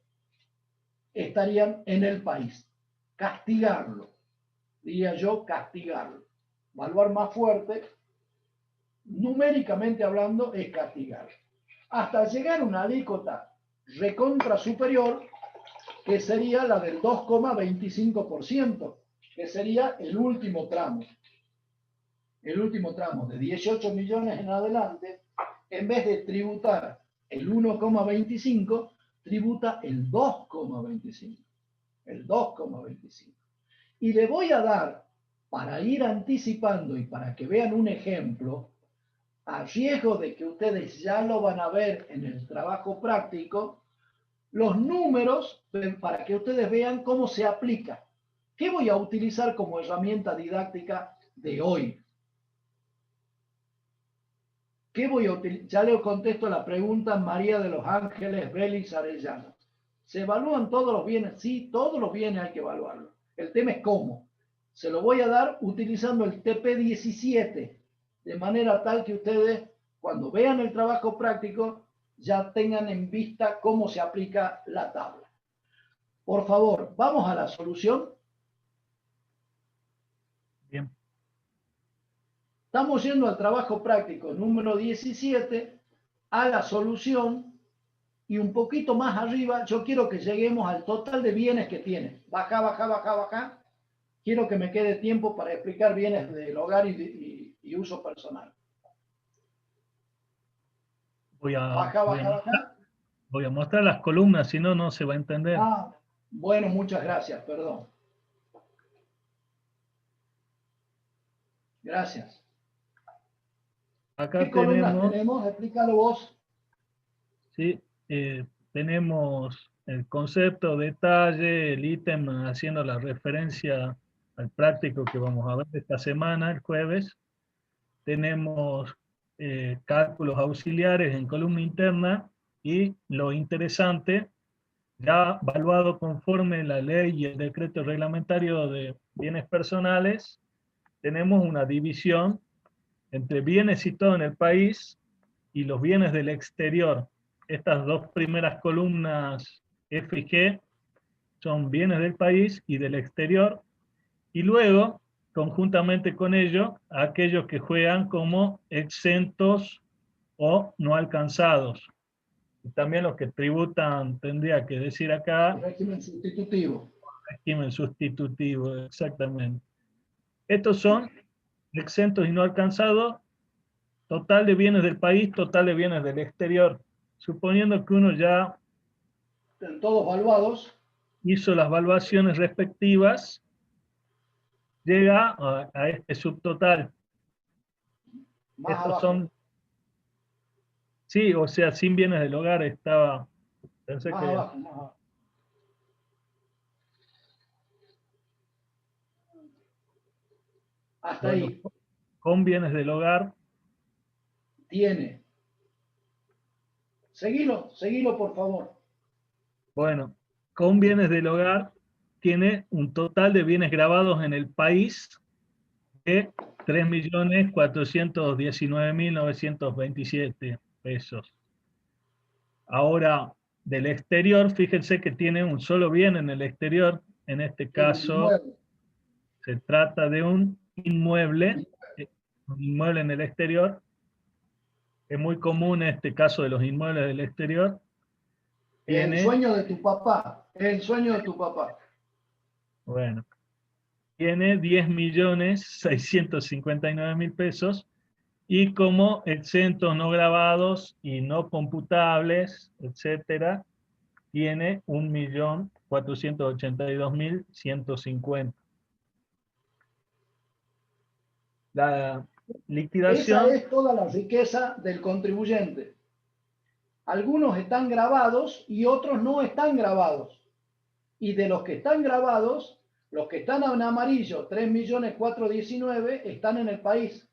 estarían en el país. Castigarlo, diría yo, castigarlo. Evaluar más fuerte, numéricamente hablando, es castigar. Hasta llegar a una alícuota recontra superior, que sería la del 2,25%, que sería el último tramo. El último tramo, de 18 millones en adelante, en vez de tributar el 1,25, tributa el 2,25. El 2,25. Y le voy a dar, para ir anticipando y para que vean un ejemplo, a riesgo de que ustedes ya lo van a ver en el trabajo práctico, los números para que ustedes vean cómo se aplica. ¿Qué voy a utilizar como herramienta didáctica de hoy? ¿Qué voy a utilizar? Ya le contesto la pregunta María de los Ángeles Vélez Arellano. ¿Se evalúan todos los bienes? Sí, todos los bienes hay que evaluarlos. El tema es cómo. Se lo voy a dar utilizando el TP17, de manera tal que ustedes, cuando vean el trabajo práctico, ya tengan en vista cómo se aplica la tabla. Por favor, vamos a la solución. Bien. Estamos yendo al trabajo práctico número 17, a la solución, y un poquito más arriba, yo quiero que lleguemos al total de bienes que tiene. Baja, baja, baja, baja. Quiero que me quede tiempo para explicar bienes del hogar y uso personal. Voy Baja, baja, baja. a mostrar las columnas, si no, no se va a entender. Ah, bueno, muchas gracias, perdón. Gracias. Acá ¿Qué columnas tenemos? Explícalo vos. sí, tenemos el concepto, detalle, el ítem haciendo la referencia al práctico que vamos a ver esta semana, el jueves. Tenemos cálculos auxiliares en columna interna y lo interesante, ya evaluado conforme la ley y el decreto reglamentario de bienes personales, tenemos una división entre bienes situados en el país y los bienes del exterior. Estas dos primeras columnas F y G son bienes del país y del exterior, y luego, conjuntamente con ello, aquellos que juegan como exentos o no alcanzados. Y también los que tributan, tendría que decir acá, Régimen sustitutivo. régimen sustitutivo, exactamente. Estos son exentos y no alcanzados, total de bienes del país, total de bienes del exterior. Suponiendo que uno ya Están todos evaluados. hizo las evaluaciones respectivas, llega a este subtotal. Más Estos abajo. son, sí, o sea, sin bienes del hogar estaba, pensé Más que... abajo, más abajo. Hasta Bueno, ahí. con bienes del hogar, Tiene. Seguilo, seguilo, por favor. bueno, con bienes del hogar tiene un total de bienes grabados en el país de 3.419.927 pesos. Ahora, del exterior, fíjense que tiene un solo bien en el exterior. En este caso, se trata de un inmueble en el exterior. Es muy común este caso de los inmuebles del exterior. El sueño de tu papá. El sueño de tu papá. Bueno, tiene 10.659.000 pesos, y como exentos no grabados y no computables, etcétera, tiene 1.482.150. liquidación. Esa es toda la riqueza del contribuyente. Algunos están grabados y otros no están grabados. Y de los que están grabados, los que están en amarillo, 3.419.000, están en el país.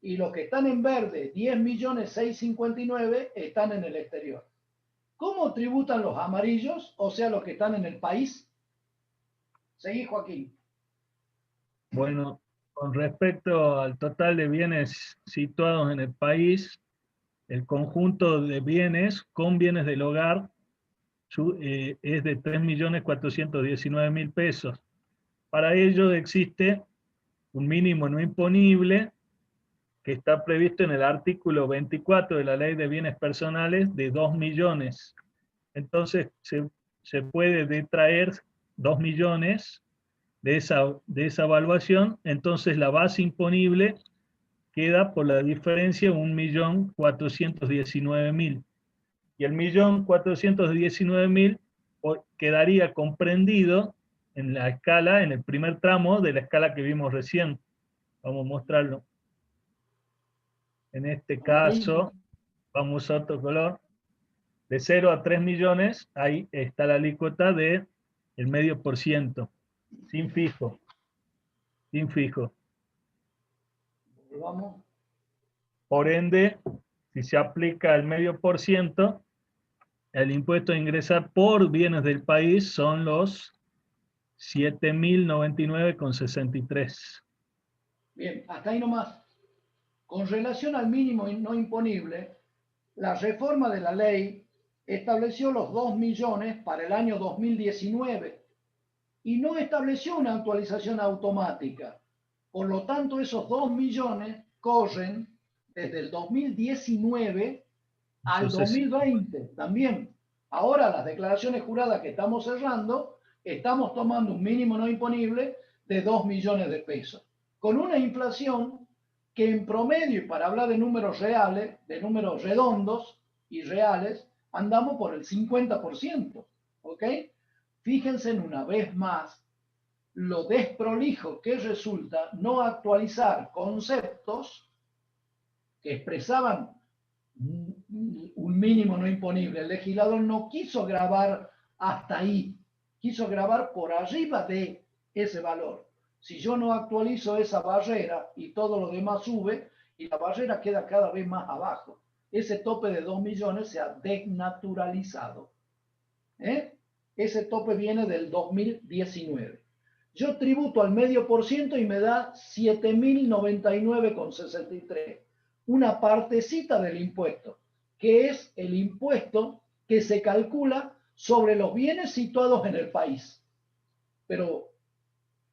Y los que están en verde, 10.659.000, están en el exterior. ¿Cómo tributan los amarillos? O sea, los que están en el país. Seguí, Joaquín. Bueno, con respecto al total de bienes situados en el país, el conjunto de bienes con bienes del hogar es de 3.419.000 pesos. Para ello existe un mínimo no imponible que está previsto en el artículo 24 de la Ley de Bienes Personales de 2 millones. Entonces se puede detraer 2 millones de esa evaluación, entonces la base imponible queda por la diferencia 1.419.000. Y el 1.419.000 quedaría comprendido en la escala, en el primer tramo de la escala que vimos recién. Vamos a mostrarlo. En este caso, vamos a otro color. De 0 a 3 millones, ahí está la alícuota del medio por ciento, sin fijo. Sin fijo. Vamos. Por ende, si se aplica el medio por ciento, el impuesto a ingresar por bienes del país son los 7.099,63. Bien, hasta ahí nomás. Con relación al mínimo no imponible, la reforma de la ley estableció los 2 millones para el año 2019 y no estableció una actualización automática. Por lo tanto, esos 2 millones corren desde el 2019 al 2020 también. Ahora, las declaraciones juradas que estamos cerrando, estamos tomando un mínimo no imponible de 2 millones de pesos, con una inflación que en promedio, y para hablar de números reales, de números redondos y reales, andamos por el 50%, ¿ok? Fíjense una vez más lo desprolijo que resulta no actualizar conceptos que expresaban un mínimo no imponible. El legislador no quiso grabar hasta ahí, quiso grabar por arriba de ese valor. Si yo no actualizo esa barrera y todo lo demás sube, y la barrera queda cada vez más abajo, ese tope de 2 millones se ha desnaturalizado. Ese tope viene del 2019. Yo tributo al medio por ciento y me da 7.099,63. Una partecita del impuesto, que es el impuesto que se calcula sobre los bienes situados en el país. Pero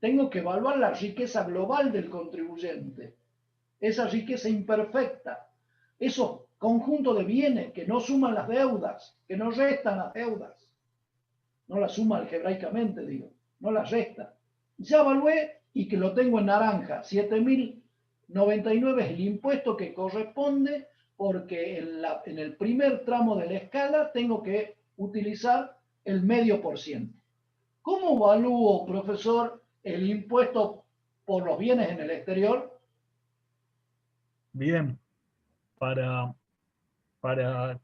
tengo que evaluar la riqueza global del contribuyente, esa riqueza imperfecta, esos conjuntos de bienes que no suman las deudas, que no restan las deudas. No las suma algebraicamente, digo, no las resta. Ya evalué y que lo tengo en naranja, 7.099 es el impuesto que corresponde porque en el primer tramo de la escala tengo que utilizar el medio por ciento. ¿Cómo evalúo, profesor, el impuesto por los bienes en el exterior? Bien, para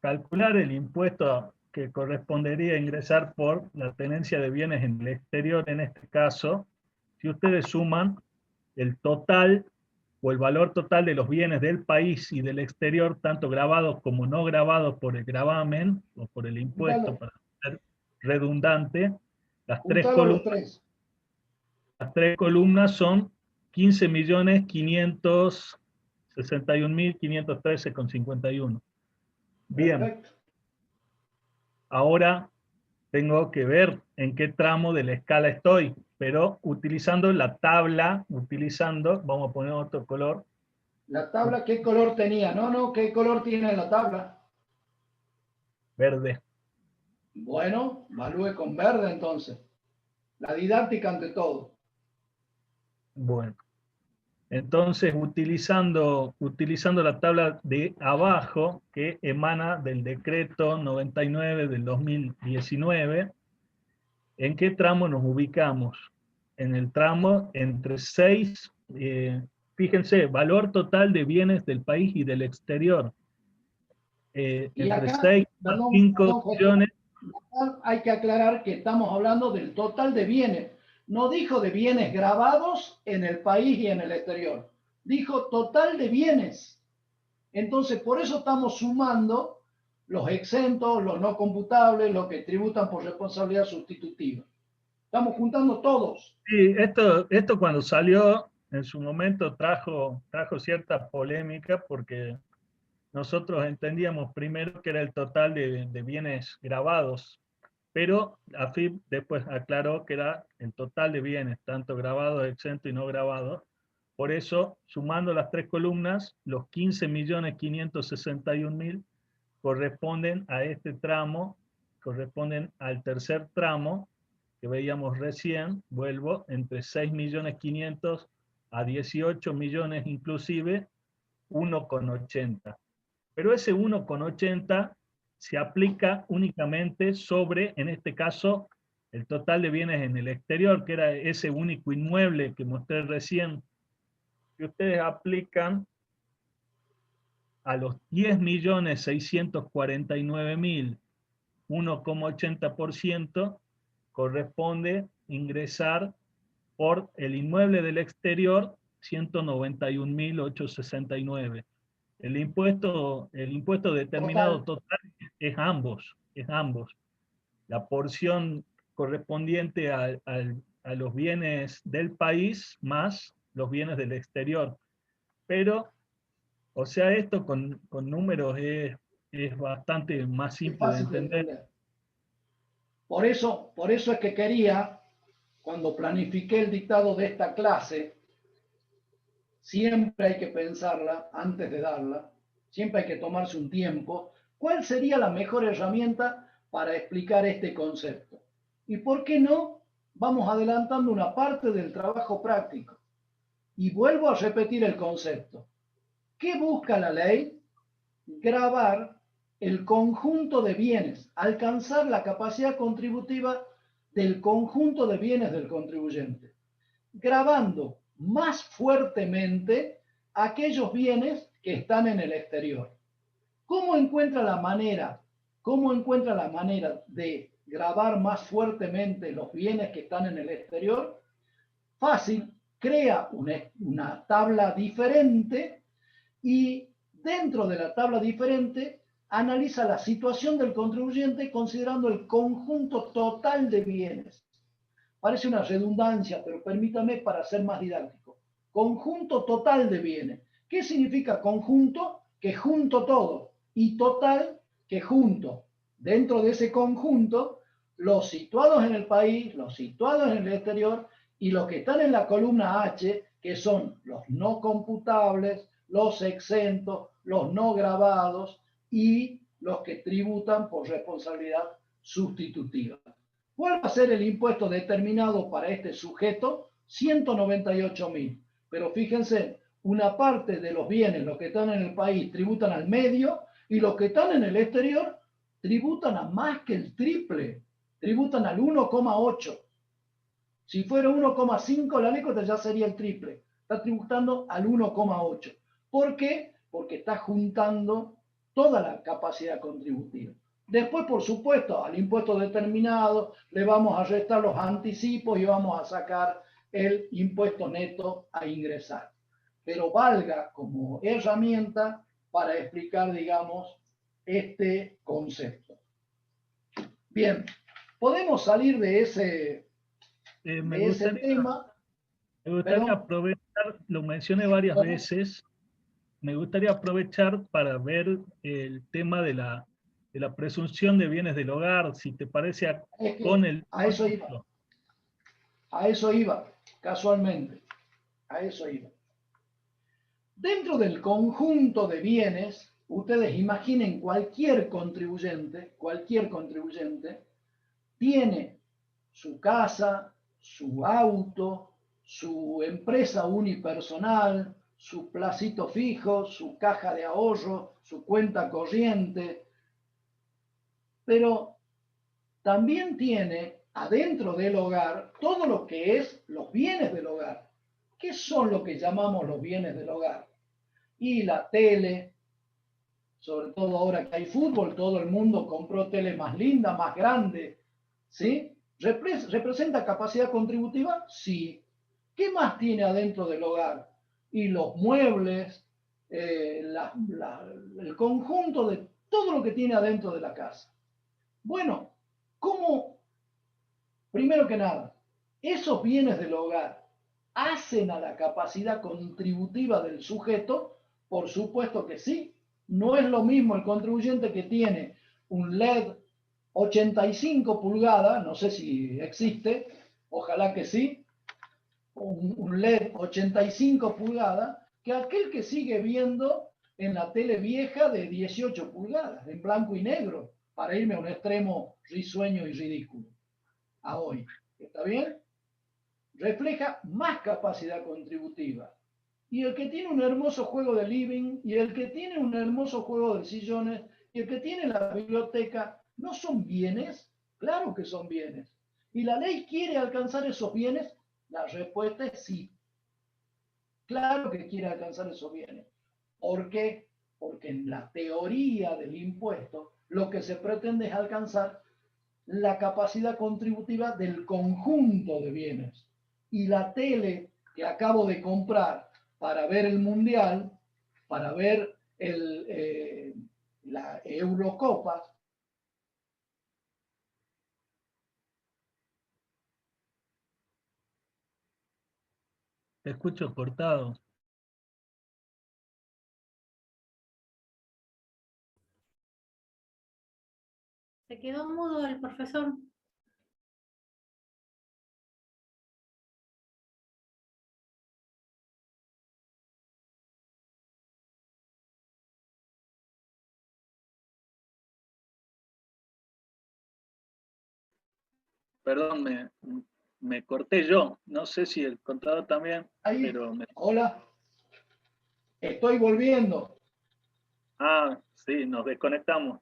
calcular el impuesto que correspondería ingresar por la tenencia de bienes en el exterior, en este caso, si ustedes suman el total o el valor total de los bienes del país y del exterior, tanto grabados como no grabados por el gravamen o por el impuesto, para ser redundante, las tres columnas son 15.561.513,51. Bien. Perfecto. Ahora tengo que ver en qué tramo de la escala estoy, pero utilizando la tabla, vamos a poner otro color. ¿La tabla qué color tenía? No, ¿qué color tiene la tabla? Verde. Bueno, evalúe con verde entonces. La didáctica ante todo. Bueno. Entonces, utilizando la tabla de abajo, que emana del decreto 99 del 2019, ¿en qué tramo nos ubicamos? En el tramo entre 6 fíjense, valor total de bienes del país y del exterior. Y Entre acá, 6,5 perdón, José, millones. hay que aclarar que estamos hablando del total de bienes. No dijo de bienes grabados en el país y en el exterior. Dijo total de bienes. Entonces, por eso estamos sumando los exentos, los no computables, los que tributan por responsabilidad sustitutiva. Estamos juntando todos. Sí, esto cuando salió en su momento trajo cierta polémica porque nosotros entendíamos primero que era el total de bienes grabados, pero AFIP después aclaró que era el total de bienes, tanto grabados, exentos y no grabados. Por eso, sumando las tres columnas, los 15.561.000 corresponden a este tramo, corresponden al tercer tramo que veíamos recién, vuelvo, entre 6.500.000 a 18 millones inclusive, 1,80. Pero ese 1,80 se aplica únicamente sobre, en este caso, el total de bienes en el exterior, que era ese único inmueble que mostré recién, que ustedes aplican a los 10.649.000, 1,80% corresponde ingresar por el inmueble del exterior 191.869. El impuesto determinado total es ambos, es ambos. La porción correspondiente a los bienes del país más los bienes del exterior. Pero, o sea, esto con números es bastante más Es simple de fácil de entender. entender. Por eso es que quería, cuando planifiqué el dictado de esta clase, siempre hay que pensarla antes de darla, siempre hay que tomarse un tiempo. ¿Cuál sería la mejor herramienta para explicar este concepto? ¿Y por qué no? Vamos adelantando una parte del trabajo práctico. Y vuelvo a repetir el concepto. ¿Qué busca la ley? Grabar el conjunto de bienes, alcanzar la capacidad contributiva del conjunto de bienes del contribuyente, gravando más fuertemente aquellos bienes que están en el exterior. ¿Cómo encuentra la manera? ¿Cómo encuentra la manera de grabar más fuertemente los bienes que están en el exterior? Fácil, crea una tabla diferente y dentro de la tabla diferente analiza la situación del contribuyente considerando el conjunto total de bienes. Parece una redundancia, pero permítame para ser más didáctico. Conjunto total de bienes. ¿Qué significa conjunto? Que junto todo. Y total, que junto. Dentro de ese conjunto, los situados en el país, los situados en el exterior y los que están en la columna H, que son los no computables, los exentos, los no gravados y los que tributan por responsabilidad sustitutiva. ¿Cuál va a ser el impuesto determinado para este sujeto? 198.000. Pero fíjense, una parte de los bienes, los que están en el país, tributan al medio y los que están en el exterior tributan a más que el triple, tributan al 1,8. Si fuera 1,5 la alícuota ya sería el triple. Está tributando al 1,8. ¿Por qué? Porque está juntando toda la capacidad contributiva. Después, por supuesto, al impuesto determinado le vamos a restar los anticipos y vamos a sacar el impuesto neto a ingresar. Pero valga como herramienta para explicar, digamos, este concepto. Bien, podemos salir de ese Me tema. gustaría aprovechar, lo mencioné varias veces, me gustaría aprovechar para ver el tema de la presunción de bienes del hogar, si te parece, con el... A eso iba, casualmente, a eso iba. Dentro del conjunto de bienes, ustedes imaginen cualquier contribuyente tiene su casa, su auto, su empresa unipersonal, su placito fijo, su caja de ahorro, su cuenta corriente, pero también tiene adentro del hogar todo lo que es los bienes del hogar. ¿Qué son lo que llamamos los bienes del hogar? Y la tele, sobre todo ahora que hay fútbol, todo el mundo compró tele más linda, más grande, ¿sí? ¿Representa capacidad contributiva? Sí. ¿Qué más tiene adentro del hogar? Y los muebles, el conjunto de todo lo que tiene adentro de la casa. Bueno, ¿cómo? Primero que nada, esos bienes del hogar hacen a la capacidad contributiva del sujeto. Por supuesto que sí. No es lo mismo el contribuyente que tiene un LED 85 pulgadas, no sé si existe, ojalá que sí, un LED 85 pulgadas, que aquel que sigue viendo en la tele vieja de 18 pulgadas, en blanco y negro, para irme a un extremo risueño y ridículo, a hoy. ¿Está bien? Refleja más capacidad contributiva. Y el que tiene un hermoso juego de living, y el que tiene un hermoso juego de sillones, y el que tiene la biblioteca, ¿no son bienes? Claro que son bienes. ¿Y la ley quiere alcanzar esos bienes? La respuesta es sí. Claro que quiere alcanzar esos bienes. ¿Por qué? Porque en la teoría del impuesto lo que se pretende es alcanzar la capacidad contributiva del conjunto de bienes. Y la tele que acabo de comprar para ver el Mundial, para ver la Eurocopa. Te escucho cortado. Se quedó mudo el profesor. Perdón, me corté yo. No sé si el contador también, Ahí, pero hola, estoy volviendo. Ah, sí, nos desconectamos.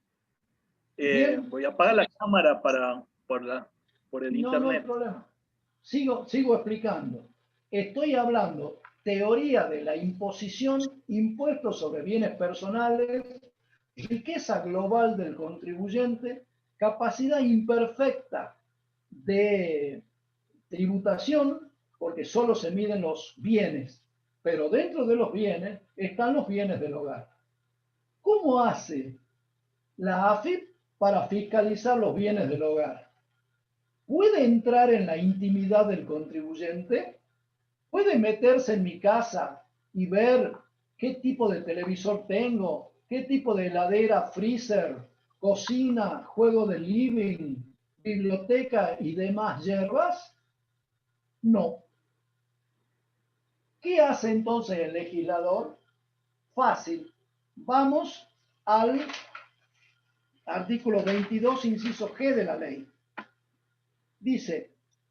Bien, Voy a apagar la cámara por el no hay internet. problema. Sigo explicando. Estoy hablando teoría de la imposición, impuestos sobre bienes personales, riqueza global del contribuyente, capacidad imperfecta de tributación, porque solo se miden los bienes, pero dentro de los bienes están los bienes del hogar. ¿Cómo hace la AFIP para fiscalizar los bienes del hogar? ¿Puede entrar en la intimidad del contribuyente? ¿Puede meterse en mi casa y ver qué tipo de televisor tengo, qué tipo de heladera, freezer, cocina, juego de living, biblioteca y demás hierbas? No. ¿Qué hace entonces el legislador? Fácil. Vamos al artículo 22, inciso G de la ley. Dice,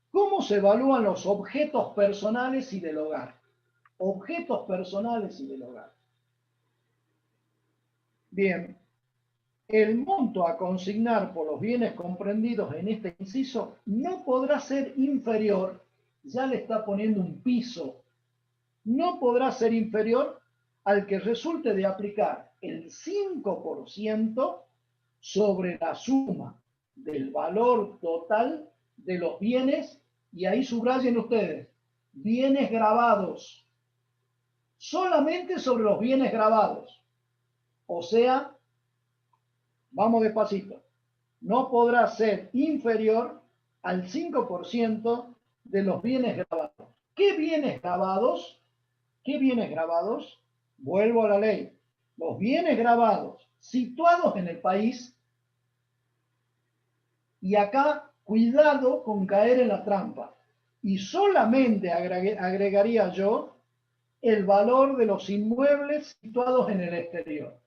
¿cómo se evalúan los objetos personales y del hogar? Objetos personales y del hogar. Bien, el monto a consignar por los bienes comprendidos en este inciso no podrá ser inferior, ya le está poniendo un piso, no podrá ser inferior al que resulte de aplicar el 5% sobre la suma del valor total de los bienes, y ahí subrayen ustedes, bienes grabados, solamente sobre los bienes grabados. O sea, vamos despacito, no podrá ser inferior al 5% de los bienes grabados. ¿Qué bienes grabados? ¿Qué bienes grabados? Vuelvo a la ley. Los bienes grabados situados en el país, y acá cuidado con caer en la trampa, y solamente agregaría yo el valor de los inmuebles situados en el exterior.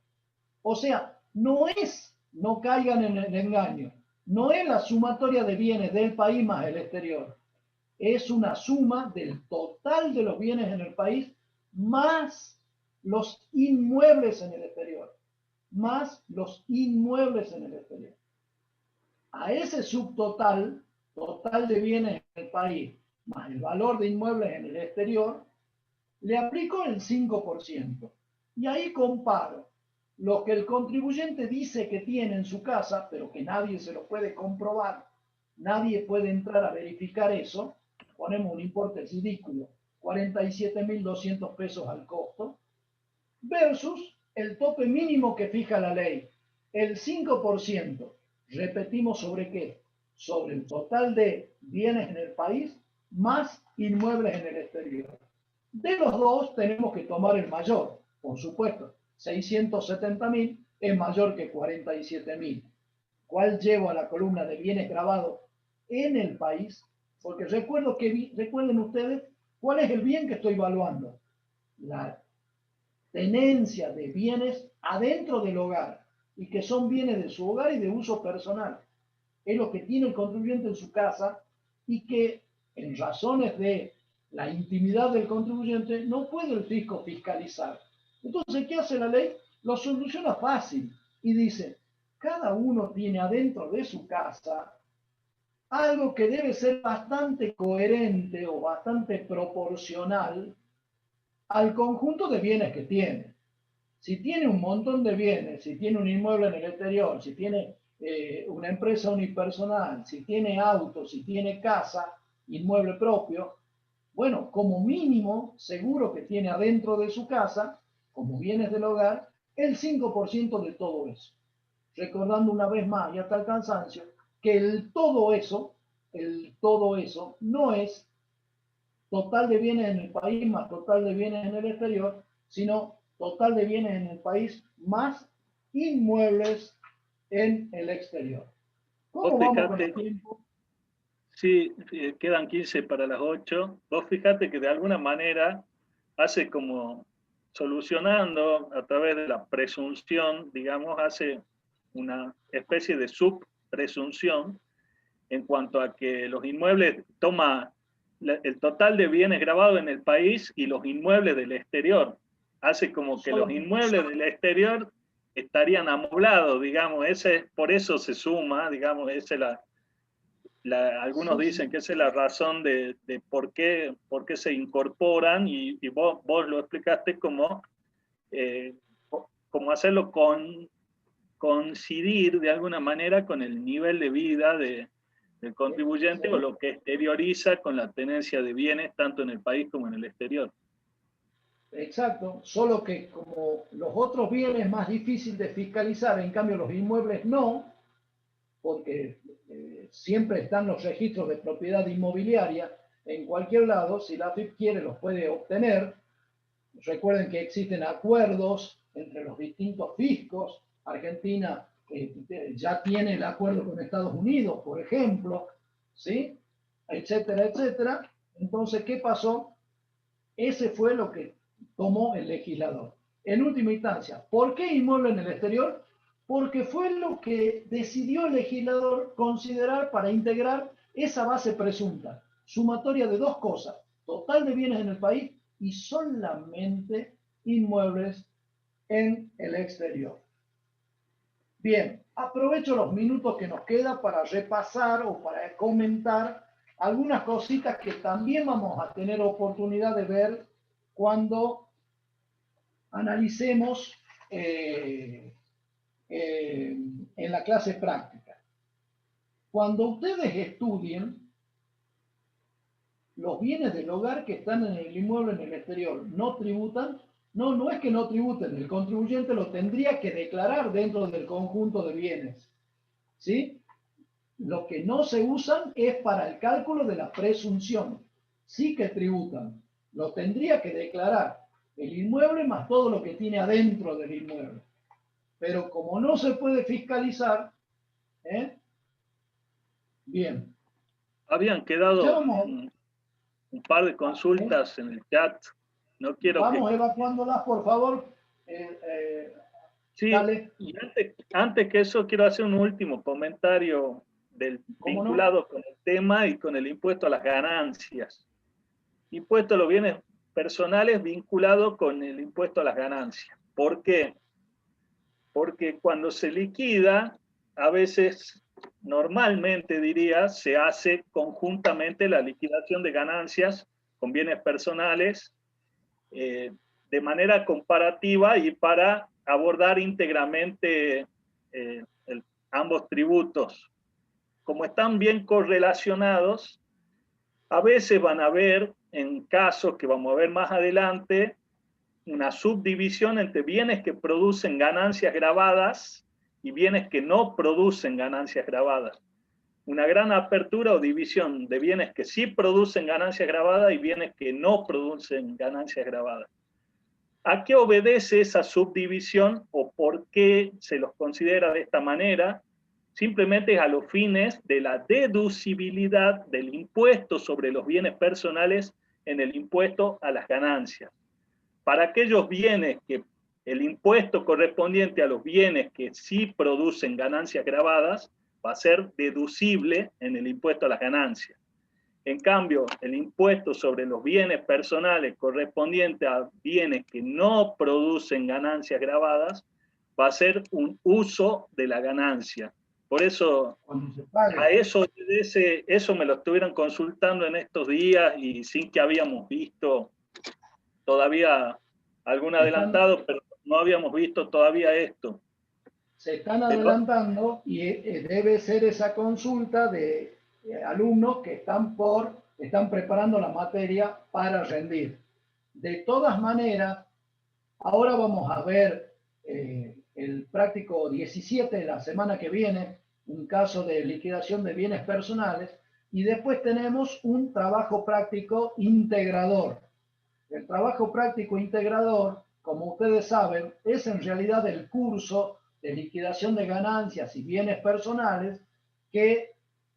O sea, no caigan en el engaño, no es la sumatoria de bienes del país más el exterior, es una suma del total de los bienes en el país más los inmuebles en el exterior, más los inmuebles en el exterior. A ese subtotal, total de bienes en el país, más el valor de inmuebles en el exterior, le aplico el 5%. Y ahí comparo lo que el contribuyente dice que tiene en su casa, pero que nadie se lo puede comprobar, nadie puede entrar a verificar eso, ponemos un importe ridículo, 47.200 pesos al costo, versus el tope mínimo que fija la ley, el 5%. Repetimos, ¿sobre qué? Sobre el total de bienes en el país más inmuebles en el exterior. De los dos tenemos que tomar el mayor, por supuesto. 670.000 es mayor que 47.000. ¿Cuál llevo a la columna de bienes grabados en el país? Porque recuerden ustedes cuál es el bien que estoy evaluando. La tenencia de bienes adentro del hogar y que son bienes de su hogar y de uso personal. Es lo que tiene el contribuyente en su casa y que en razones de la intimidad del contribuyente no puede el fisco fiscalizar. Entonces, ¿qué hace la ley? Lo soluciona fácil y dice, cada uno tiene adentro de su casa algo que debe ser bastante coherente o bastante proporcional al conjunto de bienes que tiene. Si tiene un montón de bienes, si tiene un inmueble en el exterior, si tiene una empresa unipersonal, si tiene auto, si tiene casa, inmueble propio, bueno, como mínimo, seguro que tiene adentro de su casa, como bienes del hogar, el 5% de todo eso. Recordando una vez más y hasta el cansancio, que el todo eso no es total de bienes en el país más total de bienes en el exterior, sino total de bienes en el país más inmuebles en el exterior. ¿Cómo vamos con el tiempo? Sí, quedan 15 para las 8. Vos fíjate que de alguna manera hace como solucionando a través de la presunción, digamos, hace una especie de subpresunción en cuanto a que los inmuebles toma el total de bienes grabados en el país y los inmuebles del exterior. Hace como que los inmuebles del exterior estarían amoblados, digamos, por eso se suma, digamos, esa es algunos dicen que esa es la razón de por qué se incorporan y vos lo explicaste como hacerlo coincidir de alguna manera con el nivel de vida del contribuyente o lo que exterioriza con la tenencia de bienes tanto en el país como en el exterior. Exacto, solo que como los otros bienes es más difícil de fiscalizar, en cambio los inmuebles no, porque siempre están los registros de propiedad inmobiliaria en cualquier lado, si la AFIP quiere los puede obtener. Recuerden que existen acuerdos entre los distintos fiscos. Argentina ya tiene el acuerdo con Estados Unidos, por ejemplo, ¿sí? Etcétera, etcétera. Entonces, ¿qué pasó? Ese fue lo que tomó el legislador. En última instancia, ¿por qué inmueble en el exterior? Porque fue lo que decidió el legislador considerar para integrar esa base presunta, sumatoria de dos cosas, total de bienes en el país y solamente inmuebles en el exterior. Bien, aprovecho los minutos que nos queda para repasar o para comentar algunas cositas que también vamos a tener oportunidad de ver cuando analicemos en la clase práctica. Cuando ustedes estudien los bienes del hogar que están en el inmueble en el exterior, ¿no tributan? No es que no tributen, el contribuyente lo tendría que declarar dentro del conjunto de bienes. ¿Sí? Lo que no se usan es para el cálculo de la presunción. Sí que tributan, lo tendría que declarar el inmueble más todo lo que tiene adentro del inmueble. Pero como no se puede fiscalizar, bien. Habían quedado un par de consultas en el chat. No quiero vamos evacuándolas, por favor. Sí, dale. y antes que eso quiero hacer un último comentario vinculado con el tema y con el impuesto a las ganancias. Impuesto a los bienes personales vinculado con el impuesto a las ganancias. ¿Por qué? Porque cuando se liquida, a veces, normalmente diría, se hace conjuntamente la liquidación de ganancias con bienes personales de manera comparativa y para abordar íntegramente ambos tributos. Como están bien correlacionados, a veces van a haber, en casos que vamos a ver más adelante, una subdivisión entre bienes que producen ganancias grabadas y bienes que no producen ganancias grabadas. Una gran apertura o división de bienes que sí producen ganancias grabadas y bienes que no producen ganancias grabadas. ¿A qué obedece esa subdivisión o por qué se los considera de esta manera? Simplemente es a los fines de la deducibilidad del impuesto sobre los bienes personales en el impuesto a las ganancias. Para aquellos bienes que el impuesto correspondiente a los bienes que sí producen ganancias grabadas va a ser deducible en el impuesto a las ganancias. En cambio, el impuesto sobre los bienes personales correspondiente a bienes que no producen ganancias grabadas va a ser un uso de la ganancia. Por eso, a eso me lo estuvieron consultando en estos días y sin que habíamos visto todavía algún adelantado, pero no habíamos visto todavía esto. Se están adelantando y debe ser esa consulta de alumnos que están preparando la materia para rendir. De todas maneras, ahora vamos a ver el práctico 17 de la semana que viene, un caso de liquidación de bienes personales, y después tenemos un trabajo práctico integrador. El trabajo práctico integrador, como ustedes saben, es en realidad el curso de liquidación de ganancias y bienes personales que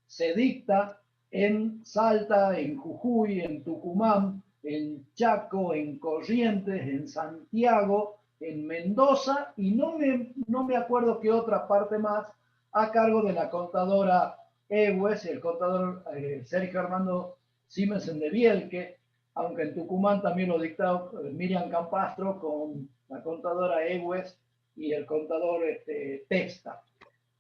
se dicta en Salta, en Jujuy, en Tucumán, en Chaco, en Corrientes, en Santiago, en Mendoza y no me acuerdo qué otra parte más a cargo de la contadora Ewes y el contador Sergio Armando Simensen de Bielke, aunque en Tucumán también lo dictó Miriam Campastro con la contadora Ewes y el contador Testa.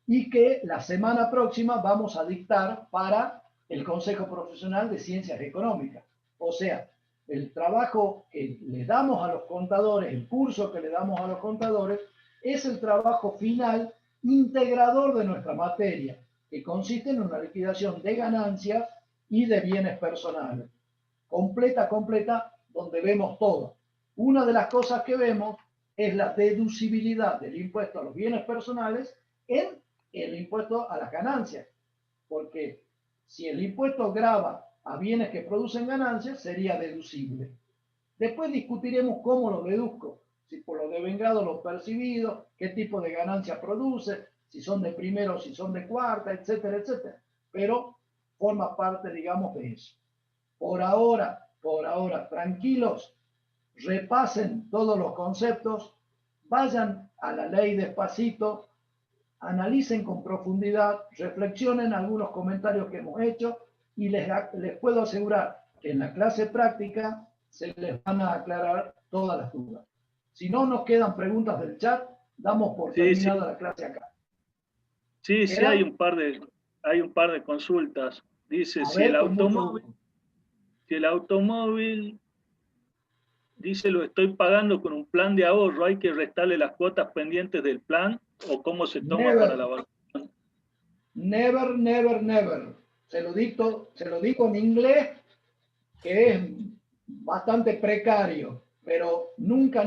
Y que la semana próxima vamos a dictar para el Consejo Profesional de Ciencias Económicas. O sea, el trabajo que le damos a los contadores, el curso que le damos a los contadores, es el trabajo final integrador de nuestra materia, que consiste en una liquidación de ganancias y de bienes personales. Completa, donde vemos todo. Una de las cosas que vemos es la deducibilidad del impuesto a los bienes personales en el impuesto a las ganancias. Porque si el impuesto grava a bienes que producen ganancias, sería deducible. Después discutiremos cómo lo deduzco. Si por lo devengado, lo percibido, qué tipo de ganancia produce, si son de primero, si son de cuarta, etcétera, etcétera. Pero forma parte, digamos, de eso. Por ahora, tranquilos, repasen todos los conceptos, vayan a la ley despacito, analicen con profundidad, reflexionen algunos comentarios que hemos hecho y les puedo asegurar que en la clase práctica se les van a aclarar todas las dudas. Si no nos quedan preguntas del chat, damos por terminada la clase acá. Sí, hay un par de consultas. Dice, si el automóvil, dice, lo estoy pagando con un plan de ahorro, ¿hay que restarle las cuotas pendientes del plan o cómo se toma para la evaluación? Never. Se lo digo en inglés, que es bastante precario, pero nunca.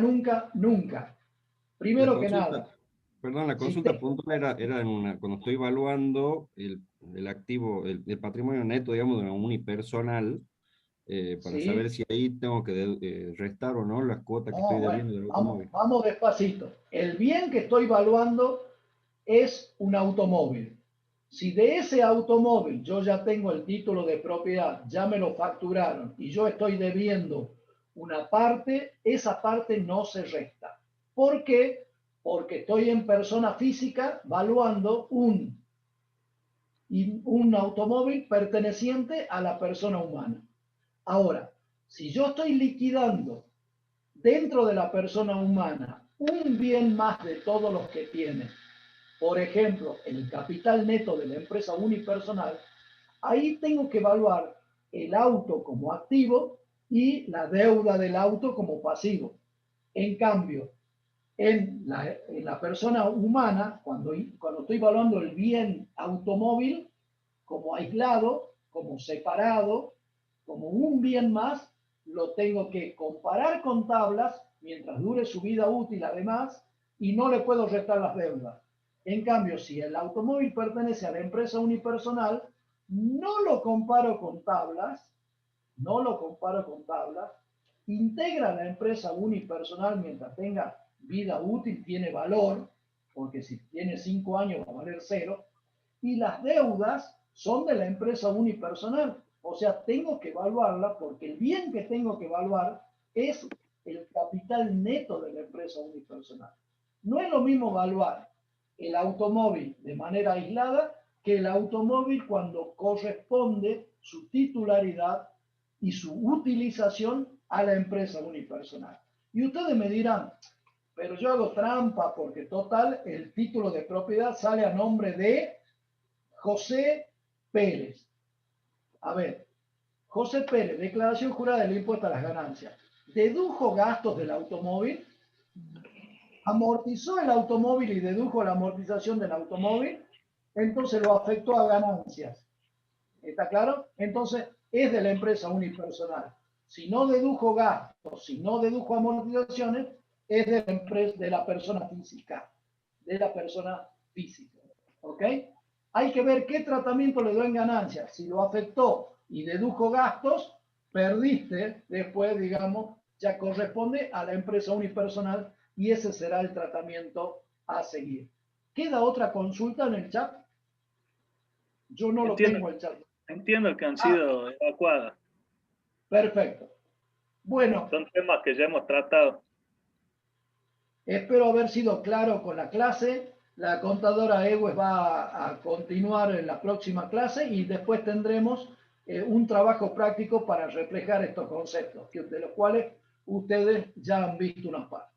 Primero que nada. Perdón, la consulta puntual era cuando estoy evaluando el activo, el patrimonio neto, digamos, de una unipersonal, para saber si ahí tengo que restar o no las cuotas que estoy debiendo del automóvil. Vamos despacito. El bien que estoy evaluando es un automóvil. Si de ese automóvil yo ya tengo el título de propiedad, ya me lo facturaron y yo estoy debiendo una parte, esa parte no se resta. ¿Por qué? Porque estoy en persona física valuando un automóvil perteneciente a la persona humana. Ahora, si yo estoy liquidando dentro de la persona humana un bien más de todos los que tiene, por ejemplo, el capital neto de la empresa unipersonal, ahí tengo que evaluar el auto como activo y la deuda del auto como pasivo. En cambio, en la persona humana, cuando estoy evaluando el bien automóvil como aislado, como separado, como un bien más, lo tengo que comparar con tablas mientras dure su vida útil además, y no le puedo restar las deudas. En cambio, si el automóvil pertenece a la empresa unipersonal, no lo comparo con tablas, integra la empresa unipersonal mientras tenga vida útil, tiene valor, porque si tiene 5 años va a valer 0, y las deudas son de la empresa unipersonal. O sea, tengo que evaluarla porque el bien que tengo que evaluar es el capital neto de la empresa unipersonal. No es lo mismo evaluar el automóvil de manera aislada que el automóvil cuando corresponde su titularidad y su utilización a la empresa unipersonal. Y ustedes me dirán, pero yo hago trampa porque total el título de propiedad sale a nombre de José Pérez. A ver, José Pérez, declaración jurada del impuesto a las ganancias. Dedujo gastos del automóvil, amortizó el automóvil y dedujo la amortización del automóvil, entonces lo afectó a ganancias. ¿Está claro? Entonces es de la empresa unipersonal. Si no dedujo gastos, si no dedujo amortizaciones, es de la empresa, de la persona física. De la persona física. ¿Ok? Hay que ver qué tratamiento le dio en ganancias. Si lo afectó y dedujo gastos, perdiste después, digamos, ya corresponde a la empresa unipersonal y ese será el tratamiento a seguir. ¿Queda otra consulta en el chat? Yo no lo tengo en el chat. Entiendo que han sido evacuadas. Perfecto. Bueno, Son temas que ya hemos tratado. espero haber sido claro con la clase. La contadora Ewes va a continuar en la próxima clase y después tendremos un trabajo práctico para reflejar estos conceptos, de los cuales ustedes ya han visto unas partes.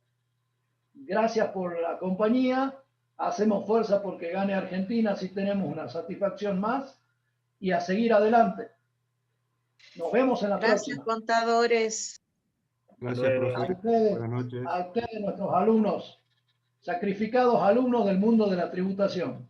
Gracias por la compañía. Hacemos fuerza porque gane Argentina, si tenemos una satisfacción más, y a seguir adelante. Nos vemos en la próxima. Gracias, contadores. Gracias, profe. A ustedes, Buenas noches. nuestros alumnos, sacrificados alumnos del mundo de la tributación.